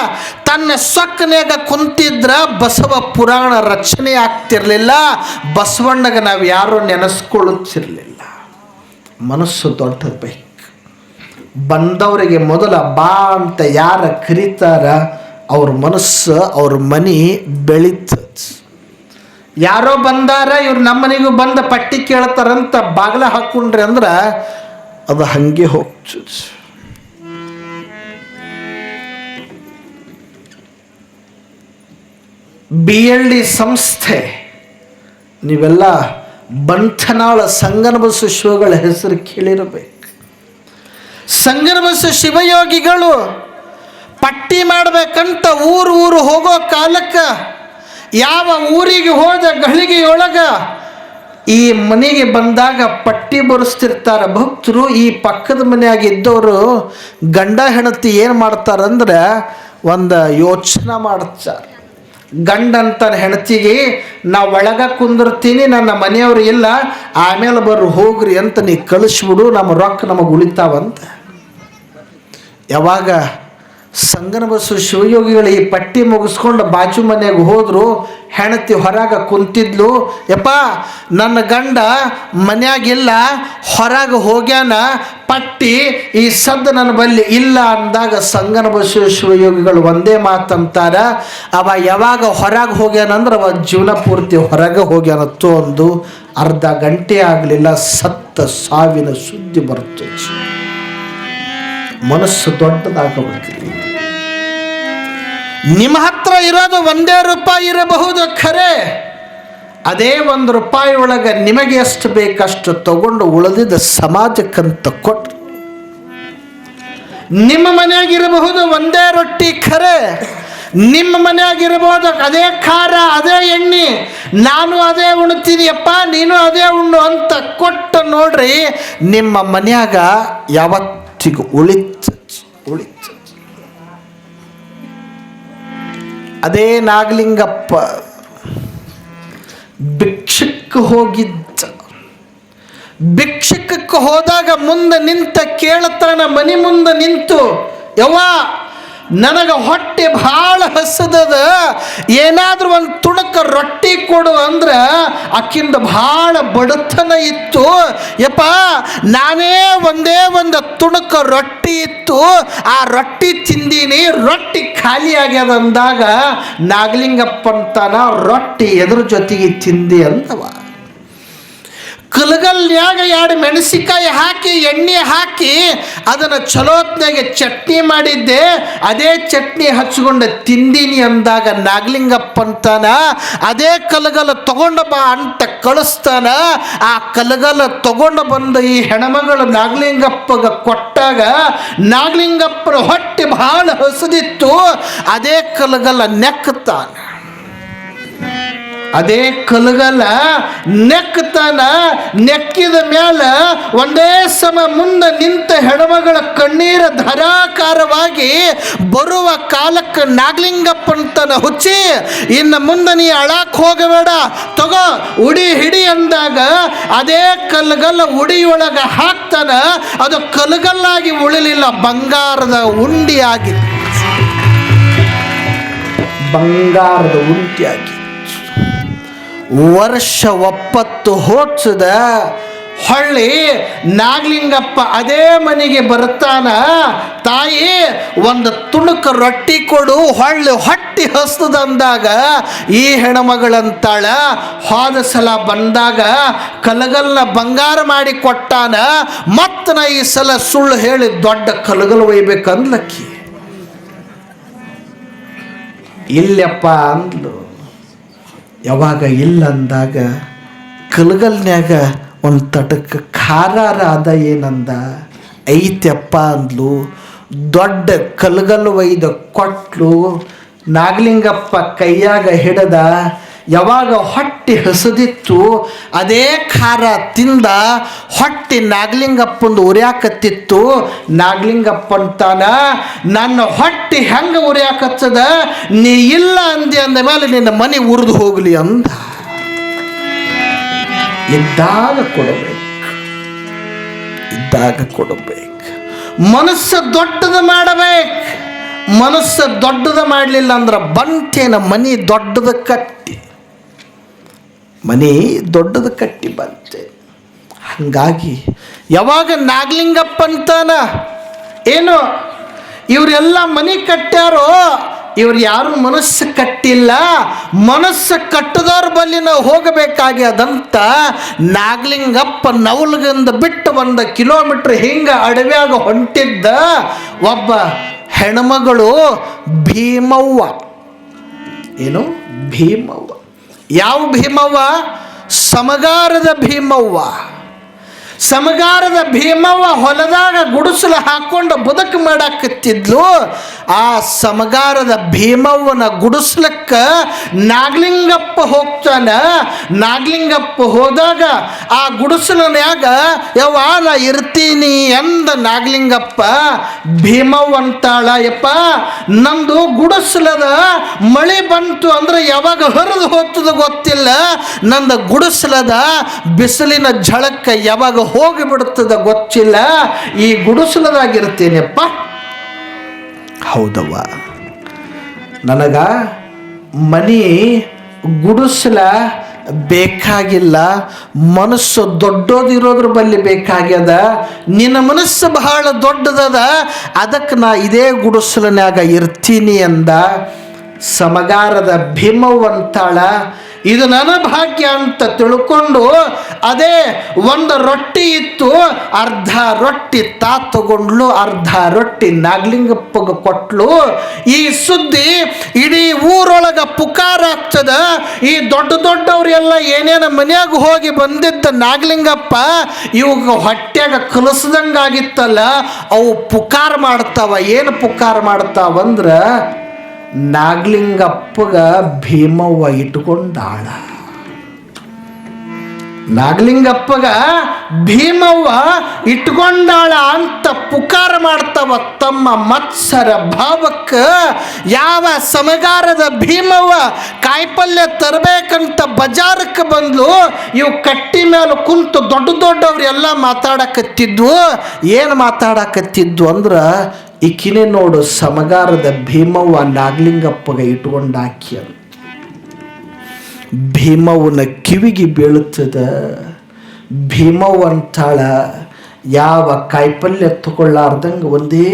ತನ್ನ ಸೊಕ್ಕನ್ಯಾಗ ಕುಂತಿದ್ರ ಬಸವ ಪುರಾಣ ರಚನೆ ಆಗ್ತಿರ್ಲಿಲ್ಲ. ಬಸವಣ್ಣಗೆ ನಾವು ಯಾರೂ ನೆನೆಸ್ಕೊಳ್ಳುತ್ತಿರಲಿಲ್ಲ. ಮನಸ್ಸು ದೊಡ್ಡದು ಬೇಕು. ಬಂದವರಿಗೆ ಮೊದಲ ಬಾ ಅಂತ ಯಾರ ಕರೀತಾರ ಅವ್ರ ಮನಸ್ಸು ಅವ್ರ ಮನೆ ಬೆಳೀತದೆ. ಯಾರೋ ಬಂದಾರ, ಇವ್ರು ನಮ್ಮ ಮನೆಗೂ ಬಂದ ಪಟ್ಟಿ ಕೇಳ್ತಾರಂತ ಬಾಗಿಲ ಹಾಕ್ಕೊಂಡ್ರಿ ಅಂದ್ರೆ ಅದು ಹಂಗೆ ಹೋಗ್ತದೆ. BLD ಸಂಸ್ಥೆ ನೀವೆಲ್ಲ ಬಂಥನಾಳ ಸಂಗನಬಸ ಶಿವಗಳ ಹೆಸರು ಕೇಳಿರಬೇಕು. ಸಂಗನಬಸ ಶಿವಯೋಗಿಗಳು ಪಟ್ಟಿ ಮಾಡ್ಬೇಕಂತ ಊರು ಹೋಗೋ ಕಾಲಕ್ಕೆ ಯಾವ ಊರಿಗೆ ಹೋದ ಗಳಿಗೆಯೊಳಗ ಈ ಮನೆಗೆ ಬಂದಾಗ ಪಟ್ಟಿ ಬರೆಸ್ತಿರ್ತಾರೆ ಭಕ್ತರು. ಈ ಪಕ್ಕದ ಮನೆಯಾಗ ಇದ್ದವರು ಗಂಡ ಹೆಂಡತಿ ಏನು ಮಾಡ್ತಾರಂದ್ರೆ ಒಂದು ಯೋಚನೆ ಮಾಡ್ತಾರೆ. ಗಂಡ ಅಂತಾನೆ ಹೆಂಡತಿಗೆ, ನಾ ಒಳಗ ಕುಂದಿರ್ತೀನಿ, ನನ್ನ ಮನೆಯವರು ಇಲ್ಲ, ಆಮೇಲೆ ಬರ್ರು ಹೋಗ್ರಿ ಅಂತ ನೀ ಕಳಿಸ್ಬಿಡು, ನಮ್ಮ ರೊಕ್ಕ ನಮಗೆ ಉಳಿತಾವಂತ. ಯಾವಾಗ ಸಂಗನಬಸವ ಶಿವಯೋಗಿಗಳು ಈ ಪಟ್ಟಿ ಮುಗಿಸ್ಕೊಂಡು ಬಾಜು ಮನೆಗೆ ಹೋದ್ರು, ಹೆಂಡತಿ ಹೊರಗೆ ಕುಂತಿದ್ಲು. ಯಪ್ಪ ನನ್ನ ಗಂಡ ಮನ್ಯಾಗಿಲ್ಲ, ಹೊರಗೆ ಹೋಗ್ಯಾನ, ಪಟ್ಟಿ ಈ ಸದ್ದು ನನ್ನ ಬಲ್ಲಿ ಇಲ್ಲ ಅಂದಾಗ ಸಂಗನಬಸವ ಶಿವಯೋಗಿಗಳು ಒಂದೇ ಮಾತಂತಾರ, ಅವ ಯಾವಾಗ ಹೊರಗೆ ಹೋಗ್ಯಾನಂದ್ರೆ ಅವ ಜೀವನ ಪೂರ್ತಿ ಹೊರಗೆ ಹೋಗ್ಯಾನತ್ತು. ಒಂದು ಅರ್ಧ ಗಂಟೆ ಆಗಲಿಲ್ಲ, ಸತ್ತ ಸಾವಿನ ಸುದ್ದಿ ಬರ್ತದೆ. ಮನಸ್ಸು ದೊಡ್ಡದಾಗಬೇಕು. ನಿಮ್ಮ ಹತ್ರ ಇರೋದು ಒಂದೇ ರೂಪಾಯಿ ಇರಬಹುದು, ಖರೆ ಅದೇ ಒಂದು ರೂಪಾಯಿ ಒಳಗೆ ನಿಮಗೆ ಎಷ್ಟು ಬೇಕಷ್ಟು ತಗೊಂಡು ಉಳಿದಿದ್ದ ಸಮಾಜಕ್ಕಂತ ಕೊಟ್ಟು. ನಿಮ್ಮ ಮನೆಯಾಗಿರಬಹುದು ಒಂದೇ ರೊಟ್ಟಿ, ಖರೆ ನಿಮ್ಮ ಮನೆಯಾಗಿರ್ಬೋದು ಅದೇ ಖಾರ, ಅದೇ ಎಣ್ಣೆ, ನಾನು ಅದೇ ಉಣ್ತೀನಿ ಅಪ್ಪ, ನೀನು ಅದೇ ಉಣ್ಣು ಅಂತ ಕೊಟ್ಟು ನೋಡ್ರಿ, ನಿಮ್ಮ ಮನೆಯಾಗ ಯಾವತ್ತಿಗೂ ಉಳಿತು. ಅದೇ ನಾಗಲಿಂಗಪ್ಪ ಭಿಕ್ಷಕ್ಕೆ ಹೋಗಿದ್ದ. ಭಿಕ್ಷಕ್ಕೆ ಹೋದಾಗ ಮುಂದೆ ನಿಂತ ಕೇಳ್ತಾನ, ಮನೆ ಮುಂದೆ ನಿಂತು, ಯವ್ವ ನನಗೆ ಹೊಟ್ಟೆ ಭಾಳ ಹಸದದ, ಏನಾದರೂ ಒಂದು ತುಣಕ ರೊಟ್ಟಿ ಕೊಡು ಅಂದ್ರೆ ಆಕಿಂದ ಭಾಳ ಬಡತನ ಇತ್ತು. ಯಪ್ಪ ನಾನೇ ಒಂದೇ ಒಂದು ತುಣಕ ರೊಟ್ಟಿ ಇತ್ತು, ಆ ರೊಟ್ಟಿ ತಿಂದೀನಿ, ರೊಟ್ಟಿ ಖಾಲಿ ಆಗ್ಯದ ಅಂದಾಗ ನಾಗಲಿಂಗಪ್ಪಂತನ ರೊಟ್ಟಿ ಎದ್ರ ಜೊತೆಗೆ ತಿಂದಿ ಅಂದವ. ಕಲಗಲ್ನ್ಯಾಗ 2 ಮೆಣಸಿಕಾಯಿ ಹಾಕಿ ಎಣ್ಣೆ ಹಾಕಿ ಅದನ್ನು ಚಲೋತ್ನಾಗೆ ಚಟ್ನಿ ಮಾಡಿದ್ದೆ, ಅದೇ ಚಟ್ನಿ ಹಚ್ಕೊಂಡು ತಿಂದೀನಿ ಅಂದಾಗ ನಾಗಲಿಂಗಪ್ಪಂತಾನ ಅದೇ ಕಲಗಲ್ಲ ತಗೊಂಡು ಬಾ ಅಂತ ಕಳಿಸ್ತಾನ. ಆ ಕಲಗಲ್ಲ ತಗೊಂಡು ಬಂದು ಈ ಹೆಣ್ಮಗಳು ನಾಗಲಿಂಗಪ್ಪಗ ಕೊಟ್ಟಾಗ ನಾಗಲಿಂಗಪ್ಪನ ಹೊಟ್ಟೆ ಭಾಳ ಹಸಿದಿತ್ತು. ಅದೇ ಕಲಗಲ್ಲ ನೆಕ್ತಾನ, ಅದೇ ಕಲಗಲ್ಲ ನೆಕ್ತಾನ. ನೆಕ್ಕಿದ ಮ್ಯಾಲ ಒಂದೇ ಸಮ ಮುಂದೆ ನಿಂತ ಹೆಣ್ಮಗಳ ಕಣ್ಣೀರ ಧಾರಾಕಾರವಾಗಿ ಬರುವ ಕಾಲಕ್ಕೆ ನಾಗಲಿಂಗಪ್ಪಂತನ ಹುಚ್ಚಿ, ಇನ್ನು ಮುಂದೆ ನೀ ಅಳಾಕ್ ಹೋಗಬೇಡ, ತಗೋ ಉಡಿ ಹಿಡಿ ಅಂದಾಗ ಅದೇ ಕಲ್ಗಲ್ಲ ಉಡಿಯೊಳಗೆ ಹಾಕ್ತಾನ. ಅದು ಕಲ್ಗಲ್ಲಾಗಿ ಉಳಿಲಿಲ್ಲ, ಬಂಗಾರದ ಉಂಡಿಯಾಗಿ, ಬಂಗಾರದ ಉಂಡಿಯಾಗಿ. ವರ್ಷ 70 ಹೋಗ್ಸದ ಹೊಳ್ಳಿ ನಾಗಲಿಂಗಪ್ಪ ಅದೇ ಮನೆಗೆ ಬರ್ತಾನ. ತಾಯಿ ಒಂದು ತುಣುಕ ರೊಟ್ಟಿ ಕೊಡು, ಹೊಳ್ಳಿ ಹೊಟ್ಟಿ ಹಸ್ತದಂದಾಗ ಈ ಹೆಣ್ಮಗಳಂತಾಳ, ಹೋದ ಸಲ ಬಂದಾಗ ಕಲಗಲ್ನ ಬಂಗಾರ ಮಾಡಿ ಕೊಟ್ಟಾನ, ಮತ್ತು ನಾ ಈ ಸಲ ಸುಳ್ಳು ಹೇಳಿ ದೊಡ್ಡ ಕಲಗಲ್ ಒಯ್ಬೇಕಂದ್ಲಕ್ಕಿ. ಇಲ್ಲಪ್ಪ ಅಂದ್ಲು. ಯಾವಾಗ ಇಲ್ಲ ಅಂದಾಗ ಕಲಗಲ್ನ್ಯಾಗ ಒಂದು ತಟಕ್ಕೆ ಖಾರಾರ ಅದ ಏನಂದ, ಐತ್ಯಪ್ಪ ಅಂದ್ಲು. ದೊಡ್ಡ ಕಲಗಲ್ಲು ಒಯ್ದು ಕೊಟ್ಲು. ನಾಗಲಿಂಗಪ್ಪ ಕೈಯಾಗ ಹಿಡದ. ಯಾವಾಗ ಹೊಟ್ಟೆ ಹಸದಿತ್ತು ಅದೇ ಖಾರ ತಿಂದ ಹೊಟ್ಟೆ ನಾಗಲಿಂಗಪ್ಪಂದು ಉರಿಯಾಕತ್ತಿತ್ತು. ನಾಗಲಿಂಗಪ್ಪಂತಾನ ನನ್ನ ಹೊಟ್ಟೆ ಹೆಂಗೆ ಉರಿಯಾಕತ್ತದ, ನೀ ಇಲ್ಲ ಅಂದೆ ಅಂದ ಮೇಲೆ ನಿನ್ನ ಮನೆ ಉರಿದು ಹೋಗಲಿ ಅಂದ. ಇದ್ದಾಗ ಕೊಡಬೇಕು, ಇದ್ದಾಗ ಕೊಡಬೇಕು. ಮನಸ್ಸು ದೊಡ್ಡದು ಮಾಡಬೇಕು. ಮನಸ್ಸು ದೊಡ್ಡದು ಮಾಡಲಿಲ್ಲ ಅಂದ್ರೆ ಬಂತೇನ ಮನೆ ದೊಡ್ಡದು ಕಟ್ಟಿ, ಮನೆ ದೊಡ್ಡದು ಕಟ್ಟಿ ಬಂತೆ. ಹಾಗಾಗಿ ಯಾವಾಗ ನಾಗಲಿಂಗಪ್ಪಂತಾನ ಏನು ಇವರೆಲ್ಲ ಮನೆ ಕಟ್ಟ್ಯಾರೋ, ಇವ್ರು ಯಾರು ಮನಸ್ಸು ಕಟ್ಟಿಲ್ಲ, ಮನಸ್ಸು ಕಟ್ಟದವ್ರ ಬಲ್ಲಿ ನಾವು ಹೋಗಬೇಕಾಗ್ಯದಂತ ನಾಗಲಿಂಗಪ್ಪ ನವಲ್ಗಂದ ಬಿಟ್ಟು 1 ಕಿಲೋಮೀಟ್ರ್ ಹಿಂಗೆ ಅಡವ್ಯಾಗ ಹೊಂಟಿದ್ದ. ಒಬ್ಬ ಹೆಣ್ಮಗಳು ಭೀಮವ್ವ. ಏನು ಭೀಮವ್ವ? ಯಾವ ಭೀಮವ್ವ? ಸಮಗಾರದ ಭೀಮವ್ವ. ಸಮಗಾರದ ಭೀಮವ್ವ ಹೊಲದಾಗ ಗುಡಿಸಲು ಹಾಕ್ಕೊಂಡು ಬದುಕು ಮಾಡಾಕತ್ತಿದ್ಲು. ಆ ಸಮಗಾರದ ಭೀಮವ್ವನ ಗುಡಿಸ್ಲಕ್ಕ ನಾಗಲಿಂಗಪ್ಪ ಹೋಗ್ತಾನ. ನಾಗಲಿಂಗಪ್ಪ ಹೋದಾಗ ಆ ಗುಡಿಸಲನ್ಯಾಗ ಯವ್ವ ನಾ ಇರ್ತೀನಿ ಎಂದ ನಾಗಲಿಂಗಪ್ಪ. ಭೀಮವ್ವ ಅಂತಾಳ, ಯಪ್ಪ ನಂದು ಗುಡಿಸಲದ, ಮಳೆ ಬಂತು ಅಂದ್ರೆ ಯಾವಾಗ ಹರಿದು ಹೋಗ್ತದ ಗೊತ್ತಿಲ್ಲ, ನಂದು ಗುಡಿಸಲದ, ಬಿಸಿಲಿನ ಝಳಕ್ಕೆ ಯಾವಾಗ ಹೋಗಿಬಿಡುತ್ತದ ಗೊತ್ತಿಲ್ಲ, ಈ ಗುಡಿಸಲದಾಗಿರ್ತೀನಪ್ಪ. ಹೌದವ್ವ, ನನಗ ಮನೆ ಗುಡಿಸಲ ಬೇಕಾಗಿಲ್ಲ, ಮನಸ್ಸು ದೊಡ್ಡೋದಿರೋದ್ರ ಬಲ್ಲಿ ಬೇಕಾಗ್ಯದ. ನಿನ್ನ ಮನಸ್ಸು ಬಹಳ ದೊಡ್ಡದದ, ಅದಕ್ಕೆ ನಾ ಇದೇ ಗುಡಿಸಲನ್ಯಾಗ ಇರ್ತೀನಿ ಅಂದ. ಸಮಗಾರದ ಭೀಮವ್ವಂತಾಳ, ಇದು ನನ್ನ ಭಾಗ್ಯ ಅಂತ ತಿಳ್ಕೊಂಡು ಅದೇ 1 ರೊಟ್ಟಿ ಇತ್ತು, ಅರ್ಧ ರೊಟ್ಟಿ ತಾ ತಗೊಂಡ್ಲು, ಅರ್ಧ ರೊಟ್ಟಿ ನಾಗಲಿಂಗಪ್ಪಗೆ ಕೊಟ್ಲು. ಈ ಸುದ್ದಿ ಇಡೀ ಊರೊಳಗೆ ಪುಕಾರ ಆಗ್ತದ. ಈ ದೊಡ್ಡ ದೊಡ್ಡವ್ರೆಲ್ಲ ಏನೇನು ಮನ್ಯಾಗ ಹೋಗಿ ಬಂದಿದ್ದ ನಾಗಲಿಂಗಪ್ಪ ಇವಾಗ ಹೊಟ್ಯಾಗ ಕಲಸ್ದಂಗಾಗಿತ್ತಲ್ಲ, ಅವು ಪುಕಾರ ಮಾಡ್ತಾವ. ಏನು ಪುಕಾರ ಮಾಡ್ತಾವಂದ್ರೆ ನಾಗಲಿಂಗಪ್ಪಗ ಭೀಮವ್ವ ಇಟ್ಕೊಂಡಾಳ. ನಾಗಲಿಂಗಪ್ಪಗ ಭೀಮವ್ವ ಇಟ್ಕೊಂಡಾಳ ಅಂತ ಪುಕಾರ ಮಾಡ್ತಾವ. ತಮ್ಮ ಮತ್ಸರ ಭಾವಕ್ಕೆ ಯಾವ ಸಮಗಾರದ ಭೀಮವ್ವ ಕಾಯಿಪಲ್ಯ ತರಬೇಕಂತ ಬಜಾರಕ್ಕೆ ಬಂದ್ಲು. ಇವು ಕಟ್ಟಿ ಮೇಲೆ ಕುಂತು ದೊಡ್ಡ ದೊಡ್ಡವ್ರು ಎಲ್ಲ ಮಾತಾಡಕತ್ತಿದ್ವು. ಏನು ಮಾತಾಡಕತ್ತಿದ್ವು ಅಂದ್ರೆ ಈಕಿನೇ ನೋಡು ಸಮಗಾರದ ಭೀಮವ್ವ ನಾಗಲಿಂಗಪ್ಪಗೆ ಇಟ್ಕೊಂಡಾಕಿ ಅಂತ. ಭೀಮವ್ವನ ಕಿವಿಗೆ ಬೀಳುತ್ತದ. ಭೀಮವ್ವ ಅಂತಾಳ, ಯಾವ ಕಾಯಿಪಲ್ಯ ತಗೊಳ್ಳಾರ್ದಂಗೆ ಒಂದೇ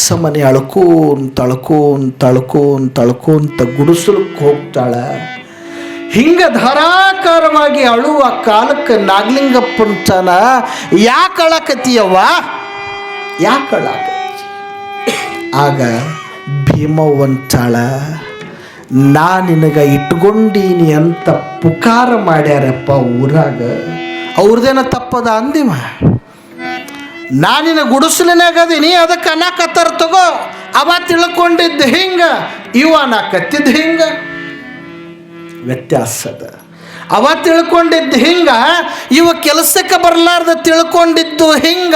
ಸಮನೆ ಅಳ್ಕೋಂತ ಗುಡಿಸಲಕ್ಕೆ ಹೋಗ್ತಾಳ. ಹಿಂಗೆ ಧಾರಾಕಾರವಾಗಿ ಅಳುವ ಕಾಲಕ್ಕೆ ನಾಗಲಿಂಗಪ್ಪಂತನ ಯಾಕೆ ಅಳಕತ್ತೀಯವ್ವ, ಯಾಕೆ ಅಳಕತ್ತಿ? ಆಗ ಭೀಮವ್ವಂತಾಳ, ನಾ ನಿನಗೆ ಇಟ್ಕೊಂಡೀನಿ ಅಂತ ಪುಕಾರ ಮಾಡ್ಯಾರಪ್ಪ ಊರಾಗ, ಅವ್ರದೇನ ತಪ್ಪದ ಅಂದಿವ. ನಾನಿನ ಗುಡಿಸಲಿನಾಗದೀನಿ, ಅದಕ್ಕೆ ಅನ್ನಕತ್ತಾರ ತಗೋ. ಅವ ತಿಳ್ಕೊಂಡಿದ್ದು ಹಿಂಗೆ, ಇವ ಅನ್ನಕತ್ತಿದ್ದು ಹಿಂಗೆ. ವ್ಯತ್ಯಾಸದ. ಅವ ತಿಳ್ಕೊಂಡಿದ್ದು ಹಿಂಗ, ಇವ ಕೆಲಸಕ್ಕೆ ಬರಲಾರ್ದ ತಿಳ್ಕೊಂಡಿದ್ದು ಹಿಂಗ.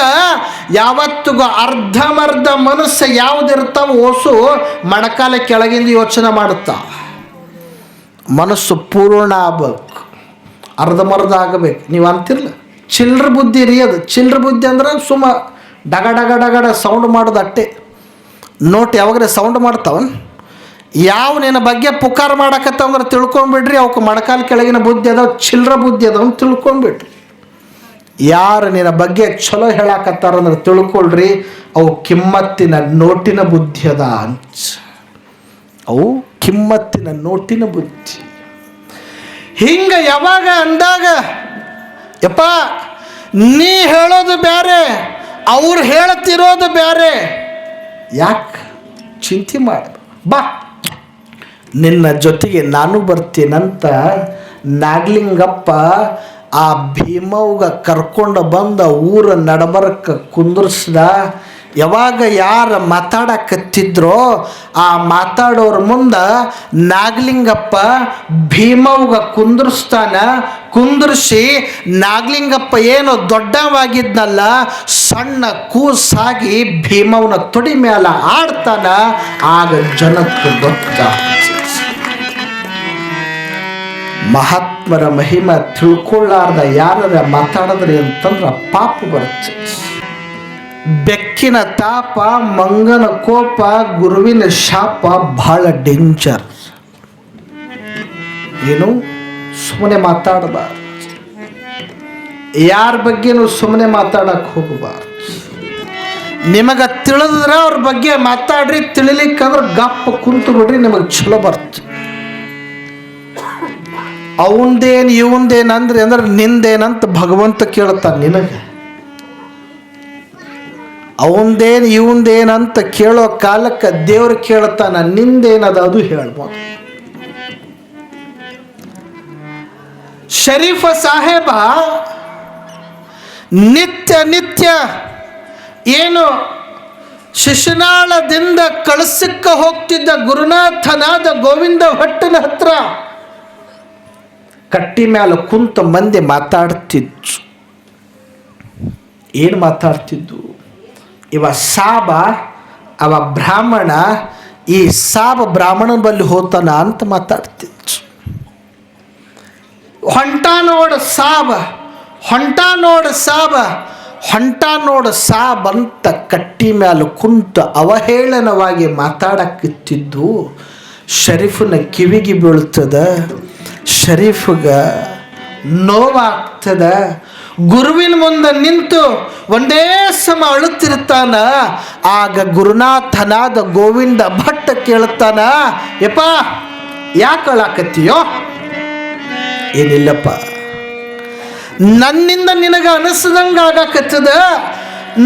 ಯಾವತ್ತಿಗೂ ಅರ್ಧಮರ್ಧ ಮನಸ್ಸು ಯಾವುದಿರ್ತಾವ ಓಸು ಮಣಕಾಲ ಕೆಳಗಿಂದ ಯೋಚನೆ ಮಾಡುತ್ತಾವ. ಮನಸ್ಸು ಪೂರ್ಣ ಆಗ್ಬೇಕು, ಅರ್ಧಮರ್ಧ ಆಗಬೇಕು. ನೀವು ಅಂತಿರಲ್ಲ ಚಿಲ್ಲರ ಬುದ್ಧಿ ರೀ ಅದು. ಚಿಲ್ಲರ ಬುದ್ಧಿ ಅಂದ್ರೆ ಸುಮ್ಮ ಡಗಡ ಸೌಂಡ್ ಮಾಡೋದು ಅಟ್ಟೆ. ನೋಟ್ ಯಾವಾಗ್ರೆ ಸೌಂಡ್ ಮಾಡ್ತಾವನ್. ಯಾವ ನಿನ್ನ ಬಗ್ಗೆ ಪುಕಾರ ಮಾಡಕತ್ತವಂದ್ರೆ ತಿಳ್ಕೊಂಬಿಡ್ರಿ, ಅವಕ್ಕೆ ಮಣಕಾಲ ಕೆಳಗಿನ ಬುದ್ಧಿ ಅದಾವ, ಚಿಲ್ಲರ ಬುದ್ಧಿ ಅದಾವ ಅಂತ ತಿಳ್ಕೊಂಬಿಡ್ರಿ. ಯಾರು ನಿನ್ನ ಬಗ್ಗೆ ಚಲೋ ಹೇಳಕತ್ತಾರಂದ್ರೆ ತಿಳ್ಕೊಳ್ರಿ, ಅವು ಕಿಮ್ಮತ್ತಿನ ನೋಟಿನ ಬುದ್ಧಿ ಅದ ಅಂಚ. ಅವು ಕಿಮ್ಮತ್ತಿನ ನೋಟಿನ ಬುದ್ಧಿ. ಹಿಂಗೆ ಯಾವಾಗ ಅಂದಾಗ, ಯಪ್ಪ ನೀ ಹೇಳೋದು ಬೇರೆ, ಅವ್ರು ಹೇಳ್ತಿರೋದು ಬೇರೆ. ಯಾಕೆ ಚಿಂತೆ ಮಾಡು, ಬಾ ನಿನ್ನ ಜೊತೆಗೆ ನಾನು ಬರ್ತೀನಂತ ನಾಗಲಿಂಗಪ್ಪ ಆ ಭೀಮವ್ಗ ಕರ್ಕೊಂಡು ಬಂದ ಊರ ನಡಬರಕ್ಕೆ ಕುಂದರ್ಸ್ದ. ಯಾವಾಗ ಯಾರು ಮಾತಾಡಕತ್ತಿದ್ರೋ ಆ ಮಾತಾಡೋರ ಮುಂದೆ ನಾಗಲಿಂಗಪ್ಪ ಭೀಮವ್ಗ ಕುಂದರ್ಸಿ ನಾಗಲಿಂಗಪ್ಪ ಏನು ದೊಡ್ಡವಾಗಿದ್ನಲ್ಲ ಸಣ್ಣ ಕೂಸಾಗಿ ಭೀಮವ್ನ ತೊಡಿ ಮೇಲೆ ಆಡ್ತಾನ. ಆಗ ಜನಕ್ಕೆ ಗೊತ್ತಾಗ್ತದೆ ಮಹಾತ್ಮರ ಮಹಿಮೆ ತಿಳ್ಕೊಳ್ಳಾರ್ದ ಯಾರ ಮಾತಾಡಿದ್ರಿ ಅಂತಂದ್ರೆ ಪಾಪ ಬರುತ್ತೆ. ಬೆಕ್ಕಿನ ತಾಪ, ಮಂಗನ ಕೋಪ, ಗುರುವಿನ ಶಾಪ ಬಹಳ ಡೇಂಜರ್. ಏನು ಸುಮ್ಮನೆ ಮಾತಾಡಬಾರ್ದು, ಯಾರ ಬಗ್ಗೆನೂ ಸುಮ್ಮನೆ ಮಾತಾಡಕ್ಕೆ ಹೋಗಬಾರ್ದು. ನಿಮಗೆ ತಿಳಿದ್ರೆ ಅವ್ರ ಬಗ್ಗೆ ಮಾತಾಡ್ರಿ, ತಿಳಿಲಿಕ್ಕಂದ್ರೆ ಗಪ್ಪ ಕುಂತು ಬಿಡ್ರಿ, ನಿಮಗೆ ಚಲೋ ಬರ್ತದೆ. ಅವಂದೇನು ಇವಂದೇನು ಅಂದ್ರೆ ನಿಂದೇನಂತ ಭಗವಂತ ಕೇಳ್ತಾನೆ ನಿನಗೆ. ಅವಂದೇನು ಇವಂದೇನಂತ ಕೇಳೋ ಕಾಲಕ್ಕೆ ದೇವ್ರು ಕೇಳ್ತಾನ ನಿಂದೇನದ ಅದು ಹೇಳ್ಬೋದು. ಶರೀಫ ಸಾಹೇಬ ನಿತ್ಯ ಏನು ಶಿಶುನಾಳದಿಂದ ಕಳಸಕ್ಕೆ ಹೋಗ್ತಿದ್ದ ಗುರುನಾಥನಾದ ಗೋವಿಂದ ಭಟ್ಟನ ಹತ್ರ ಕಟ್ಟಿ ಮ್ಯಾಲ ಕುಂತ ಮಂದಿ ಮಾತಾಡ್ತಿದ್ರು. ಏನು ಮಾತಾಡ್ತಿದ್ದು? ಇವ ಸಾಬ, ಅವ ಬ್ರಾಹ್ಮಣ, ಈ ಸಾಬ ಬ್ರಾಹ್ಮಣನ ಬಳಿ ಹೋತಾನ ಅಂತ ಮಾತಾಡ್ತಿದ್ರು. ಹೊಂಟ ನೋಡ ಸಾಬ ಅಂತ ಕಟ್ಟಿ ಮ್ಯಾಲ ಕುಂತ ಅವಹೇಳನವಾಗಿ ಮಾತಾಡಕ್ಕಿತ್ತಿದ್ದು ಶರೀಫನ ಕಿವಿಗೆ ಬೀಳ್ತದ. ಶರೀಫಗ ನೋವಾಗ್ತದ. ಗುರುವಿನ ಮುಂದೆ ನಿಂತು ಒಂದೇ ಸಮ ಅಳುತ್ತಿರ್ತಾನ. ಆಗ ಗುರುನಾಥನಾದ ಗೋವಿಂದ ಭಟ್ಟ ಕೇಳ್ತಾನ, ಯಪ್ಪ ಯಾಕೆ ಅಳಾಕತ್ತೀಯೋ? ಏನಿಲ್ಲಪ್ಪ, ನನ್ನಿಂದ ನಿನಗೆ ಅನಿಸ್ದಂಗೆ ಆಗಾಕತ್ತದ.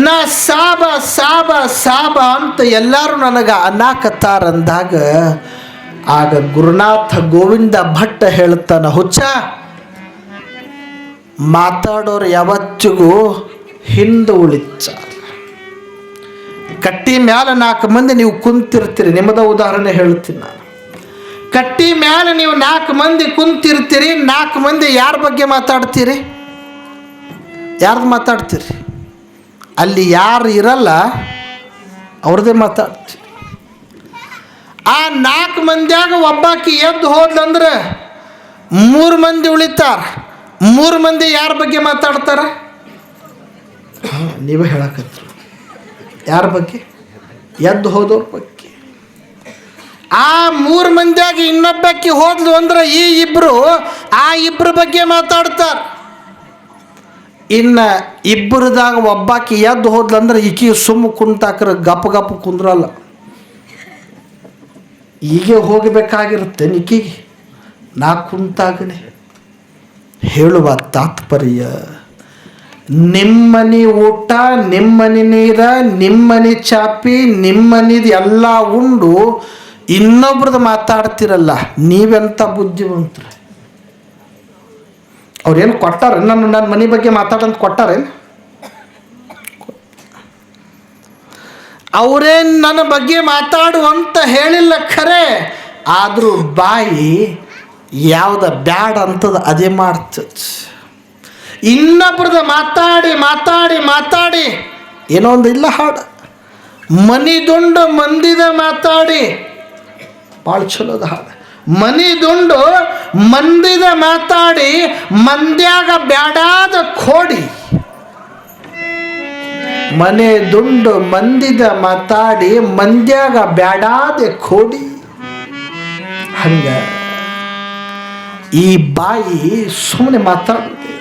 ನಾ ಸಾಬ ಅಂತ ಎಲ್ಲರೂ ನನಗೆ ಅನ್ನಾಕತ್ತಾರಂದಾಗ ಆಗ ಗುರುನಾಥ ಗೋವಿಂದ ಭಟ್ಟ ಹೇಳ್ತಾನ, ಹುಚ್ಚ, ಮಾತಾಡೋರು ಯಾವತ್ತಿಗೂ ಹಿಂದೆ ಉಳಿತ. ಕಟ್ಟಿ ಮ್ಯಾಲ 4 ಮಂದಿ ನೀವು ಕುಂತಿರ್ತೀರಿ. ನಿಮ್ಮದ ಉದಾಹರಣೆ ಹೇಳ್ತೀನಿ ನಾನು. ಕಟ್ಟಿ ಮ್ಯಾಲ ನೀವು 4 ಮಂದಿ ಕುಂತಿರ್ತೀರಿ. 4 ಮಂದಿ ಯಾರ ಬಗ್ಗೆ ಮಾತಾಡ್ತೀರಿ? ಯಾರ್ದು ಮಾತಾಡ್ತೀರಿ? ಅಲ್ಲಿ ಯಾರು ಇರಲ್ಲ ಅವ್ರದ್ದೇ ಮಾತಾಡ್ತೀರಿ. ಆ 4 ಮಂದಿಯಾಗ ಒಬ್ಬಾಕಿ ಎದ್ದು ಹೋದ್ಲಂದ್ರೆ 3 ಮಂದಿ ಉಳಿತಾರ. 3 ಮಂದಿ ಯಾರ ಬಗ್ಗೆ ಮಾತಾಡ್ತಾರ? ನೀವೇ ಹೇಳಕತ್ರು. ಯಾರ ಬಗ್ಗೆ? ಎದ್ದು ಹೋದವ್ರ ಬಗ್ಗೆ. ಆ 3 ಮಂದಿಯಾಗಿ ಇನ್ನೊಬ್ಬಕ್ಕೆ ಹೋದ್ಲು ಅಂದ್ರೆ ಈ ಇಬ್ರು ಆ ಇಬ್ಬರ ಬಗ್ಗೆ ಮಾತಾಡ್ತಾರೆ. ಇನ್ನು ಇಬ್ಬರದಾಗ ಒಬ್ಬಾಕಿ ಎದ್ದು ಹೋದ್ಲಂದ್ರೆ ಈಕಿ ಸುಮ್ಮ ಕುಂತಾಕ್ರ ಗಪ್ ಕುಂದ್ರಲ್ಲ. ಹೀಗೆ ಹೋಗಬೇಕಾಗಿರುತ್ತೆ ಈಕಿಗೆ. ನಾ ಕುಂತಾಗನೆ ಹೇಳುವ ತಾತ್ಪರ್ಯ, ನಿಮ್ಮನೆ ಊಟ, ನಿಮ್ಮನೆ ನೀರ, ನಿಮ್ಮನೆ ಚಾಪಿ, ನಿಮ್ಮನಿದು ಎಲ್ಲ ಉಂಡು ಇನ್ನೊಬ್ರದ್ದು ಮಾತಾಡ್ತಿರಲ್ಲ, ನೀವೆಂಥ ಬುದ್ಧಿವಂತರು. ಅವ್ರೇನು ಕೊಟ್ಟಾರ? ನನ್ನ ಮನೆ ಬಗ್ಗೆ ಮಾತಾಡಂತ ಕೊಟ್ಟಾರೇನು? ಅವರೇನು ನನ್ನ ಬಗ್ಗೆ ಮಾತಾಡು ಅಂತ ಹೇಳಿಲ್ಲ ಖರೆ, ಆದರೂ ಬಾಯಿ ಯಾವ್ದು ಬ್ಯಾಡ ಅಂತದ ಅದೇ ಮಾಡ್ತದೆ. ಇನ್ನೊಬ್ರದ ಮಾತಾಡಿ ಮಾತಾಡಿ ಮಾತಾಡಿ ಏನೋ ಒಂದು ಇಲ್ಲ ಹಾಡು, ಮನಿದುಂಡು ಮಂದಿದ ಮಾತಾಡಿ ಭಾಳ ಚಲೋದ ಹಾಡು. ಮನಿದುಂಡು ಮಂದಿದ ಮಾತಾಡಿ ಮಂದ್ಯಾಗ ಬ್ಯಾಡಾದ ಕೋಡಿ. ಮನೆ ದುಂಡು ಮಂದಿದ ಮಾತಾಡಿ ಮಂದ್ಯಾಗ ಬ್ಯಾಡಾದ ಕೋಡಿ. ಹಂಗ ಈ ಬಾಯಿ ಸುಮ್ಮನೆ ಮಾತಾಡುತ್ತೆ.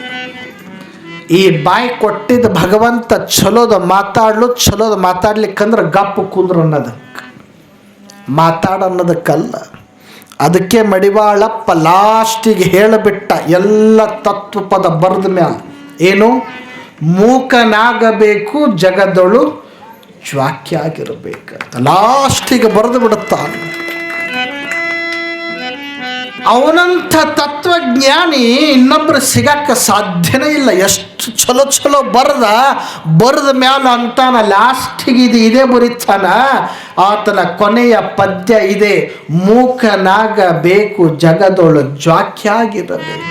ಈ ಬಾಯಿ ಕೊಟ್ಟಿದ್ದ ಭಗವಂತ ಚಲೋದ ಮಾತಾಡ್ಲಿಕ್ಕಂದ್ರೆ ಗಪ್ಪು ಕುಂದ್ರು ಅನ್ನೋದಕ್ಕೆ, ಮಾತಾಡನ್ನೋದಕ್ಕಲ್ಲ. ಅದಕ್ಕೆ ಮಡಿವಾಳಪ್ಪ ಲಾಸ್ಟಿಗೆ ಹೇಳಿಬಿಟ್ಟ ಎಲ್ಲ ತತ್ವಪದ ಬರೆದ ಮ್ಯಾಲ ಏನು, ಮೂಕನಾಗಬೇಕು ಜಗದೊಳು ಜ್ವಾಕ್ಯ ಆಗಿರಬೇಕಂತ ಲಾಸ್ಟಿಗೆ ಬರೆದು ಬಿಡುತ್ತಾನೆ. ಅವನಂಥ ತತ್ವಜ್ಞಾನಿ ಇನ್ನೊಬ್ಬರು ಸಿಗಕ್ಕೆ ಸಾಧ್ಯನೇ ಇಲ್ಲ. ಎಷ್ಟು ಚಲೋ ಬರೆದ ಮ್ಯಾಲ ಅಂತಾನ ಲಾಸ್ಟಿಗೆ ಇದೇ ಬರೀತಾನ. ಆತನ ಕೊನೆಯ ಪದ್ಯ ಇದೆ, ಮೂಕನಾಗಬೇಕು ಜಗದೊಳು ಜ್ವಾಕ್ಯಾಗಿರಬೇಕು.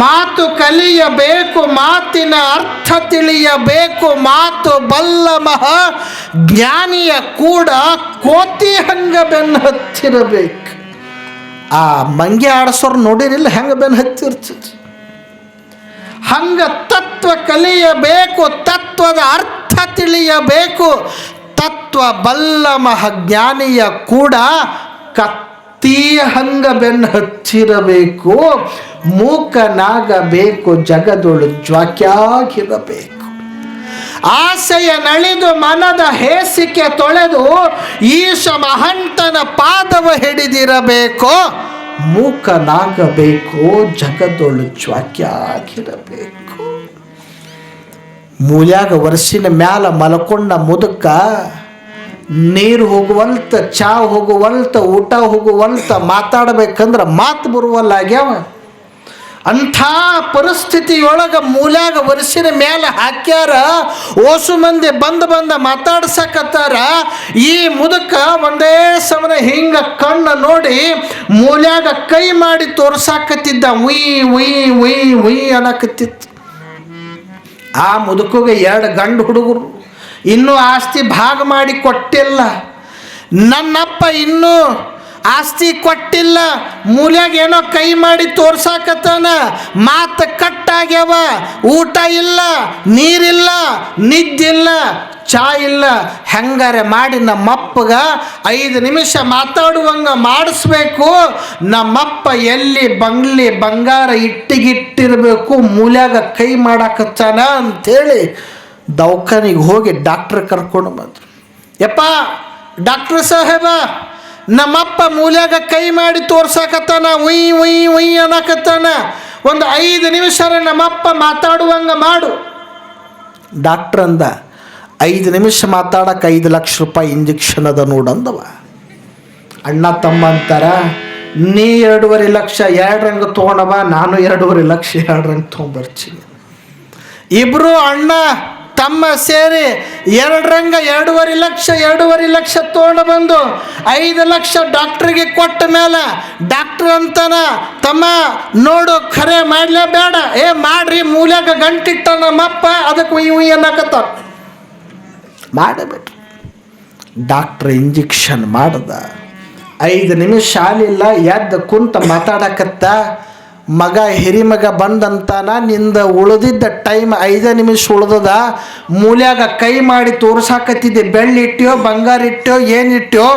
ಮಾತು ಕಲಿಯಬೇಕು, ಮಾತಿನ ಅರ್ಥ ತಿಳಿಯಬೇಕು, ಮಾತು ಬಲ್ಲ ಮಹಾ ಜ್ಞಾನಿಯ ಕೂಡ ಕೋತಿ ಹಂಗ ಬೆನ್ನು ಹತ್ತಿರಬೇಕು. ಆ ಮಂಗೆ ಆಡಿಸೋರು ನೋಡಿರಿಲ್ಲ ಹೆಂಗೆ ಬೆನ್ನು ಹತ್ತಿರ್ತದೆ. ಹಂಗ ತತ್ವ ಕಲಿಯಬೇಕು, ತತ್ವದ ಅರ್ಥ ತಿಳಿಯಬೇಕು. ತತ್ವ ಬಲ್ಲ ಮಹಾಜ್ಞಾನಿಯ ಕೂಡ ಕತ್ತಿಯ ಹಂಗ ಬೆನ್ನು ಹಚ್ಚಿರಬೇಕು. ಮೂಕನಾಗಬೇಕು ಜಗದೊಳು ಜ್ವಾಕ್ಯಾಗಿರಬೇಕು. ಆಸೆಯ ನಳಿದು ಮನದ ಹೇಸಿಕೆ ತೊಳೆದು ಈಶ ಮಹಂತನ ಪಾದವ ಹಿಡಿದಿರಬೇಕು. ಮೂಕನಾಗಬೇಕು ಜಗದೊಳು ಜ್ವಾಕ್ಯಾಗಿರಬೇಕು. ಮೂಲ್ಯಾಗ ವರ್ಷಿನ ಮ್ಯಾಲ ಮಲ್ಕೊಂಡ ಮುದುಕ ನೀರು ಹೋಗುವಲ್ತ, ಚಾ ಹೋಗುವಲ್ತ, ಊಟ ಹೋಗುವಲ್ತ, ಮಾತಾಡ್ಬೇಕಂದ್ರೆ ಮಾತು ಬರುವಲ್ಲ ಆಗ್ಯಾವ. ಅಂಥ ಪರಿಸ್ಥಿತಿಯೊಳಗೆ ಮೂಲ್ಯಾಗ ವರ್ಷಿನ ಮೇಲೆ ಹಾಕ್ಯಾರ. ಓಸು ಮಂದಿ ಬಂದ ಮಾತಾಡ್ಸಕತ್ತಾರ. ಈ ಮುದುಕ ಒಂದೇ ಸಮನ ಹಿಂಗ ಕಣ್ಣು ನೋಡಿ ಮೂಲ್ಯಾಗ ಕೈ ಮಾಡಿ ತೋರ್ಸಾಕತ್ತಿದ್ದ. ಉಯ್ ಅನ್ನಕತ್ತಿತ್ತು. ಆ ಮುದುಕಿಗೆ 2 ಗಂಡು ಹುಡುಗರು, ಇನ್ನೂ ಆಸ್ತಿ ಭಾಗ ಮಾಡಿ ಕೊಟ್ಟಿಲ್ಲ. ನನ್ನಪ್ಪ ಇನ್ನೂ ಆಸ್ತಿ ಕೊಟ್ಟಿಲ್ಲ. ಮೂಲ್ಯಾಗ ಏನೋ ಕೈ ಮಾಡಿ ತೋರ್ಸಾಕತ್ತಾನ. ಮಾತು ಕಟ್ಟಾಗ್ಯಾವ. ಊಟ ಇಲ್ಲ, ನೀರಿಲ್ಲ, ನಿದ್ದಿಲ್ಲ, ಚಾ ಇಲ್ಲ. ಹೆಂಗಾರೆ ಮಾಡಿ ನಮ್ಮಪ್ಪಗ 5 ನಿಮಿಷ ಮಾತಾಡುವಂಗ ಮಾಡಿಸ್ಬೇಕು. ನಮ್ಮಪ್ಪ ಎಲ್ಲಿ ಬಂಗಾರ ಇಟ್ಟಿಗಿಟ್ಟಿರಬೇಕು, ಮೂಲ್ಯಾಗ ಕೈ ಮಾಡಾಕತ್ತಾನ ಅಂಥೇಳಿ ದವಾಖಾನಿಗೆ ಹೋಗಿ ಡಾಕ್ಟ್ರ್ ಕರ್ಕೊಂಡು ಬಂದರು. ಯಪ್ಪ ಡಾಕ್ಟ್ರ್ ಸಾಹೇಬ, ನಮ್ಮಪ್ಪ ಮೂಲ್ಯಾಗ ಕೈ ಮಾಡಿ ತೋರ್ಸಾಕತ್ತಾನ, ಉಯ್ ಅನ್ನಕತ್ತಾನ. ಒಂದು 5 ನಿಮಿಷ ನಮ್ಮಪ್ಪ ಮಾತಾಡುವಂಗ ಮಾಡು. ಡಾಕ್ಟ್ರ್ ಅಂದ, 5 ನಿಮಿಷ ಮಾತಾಡಕ್ಕೆ 5 ಲಕ್ಷ ರೂಪಾಯಿ ಇಂಜೆಕ್ಷನ್ ಅದ ನೋಡಂದವ. ಅಣ್ಣ ತಮ್ಮ ಅಂತಾರ, ನೀ 2.5 ಲಕ್ಷ 2 ರಂಗ ತೊಗೊಂಡವ, ನಾನು 2.5 ಲಕ್ಷ 2 ರಂಗ ತೊಗೊಂಬರ್ತೀನಿ. ಇಬ್ರು ಅಣ್ಣ ತಮ್ಮ ಸೇರಿ 2 ರಂಗ 2.5 ಲಕ್ಷ ತೊಗೊಂಡು ಬಂದು 5 ಲಕ್ಷ ಡಾಕ್ಟ್ರಿಗೆ ಕೊಟ್ಟ ಮೇಲೆ ಡಾಕ್ಟ್ರ್ ಅಂತಾನ, ತಮ್ಮ ನೋಡು ಖರೆ ಮಾಡ್ಲೇ ಬೇಡ, ಮಾಡ್ರಿ, ಮೂಲ್ಯಾಗ ಗಂಟಿಟ್ಟ ನಮ್ಮಪ್ಪ, ಅದಕ್ಕೆ ಉಯ್ ಅನ್ನಕತ್ತಾರ. ಮಾಡಬೇಡ್ರಿ. ಡಾಕ್ಟ್ರ್ ಇಂಜೆಕ್ಷನ್ ಮಾಡ್ದ. 5 ನಿಮಿಷ ಆಲಿಲ್ಲ, ಎದ್ದು ಕುಂತ ಮಾತಾಡಕತ್ತ. ಮಗ ಹಿರಿಮಗ ಬಂದಂತಾನ, ನಿಂದ ಉಳಿದಿದ್ದ ಟೈಮ್ 5 ನಿಮಿಷ ಉಳ್ದದ, ಮೂಲ್ಯಾಗ ಕೈ ಮಾಡಿ ತೋರ್ಸಾಕತ್ತಿದ್ದೆ, ಬೆಳ್ಳಿಟ್ಟ್ಯೋ ಬಂಗಾರ ಇಟ್ಟ್ಯೋ ಏನಿಟ್ಟ್ಯೋ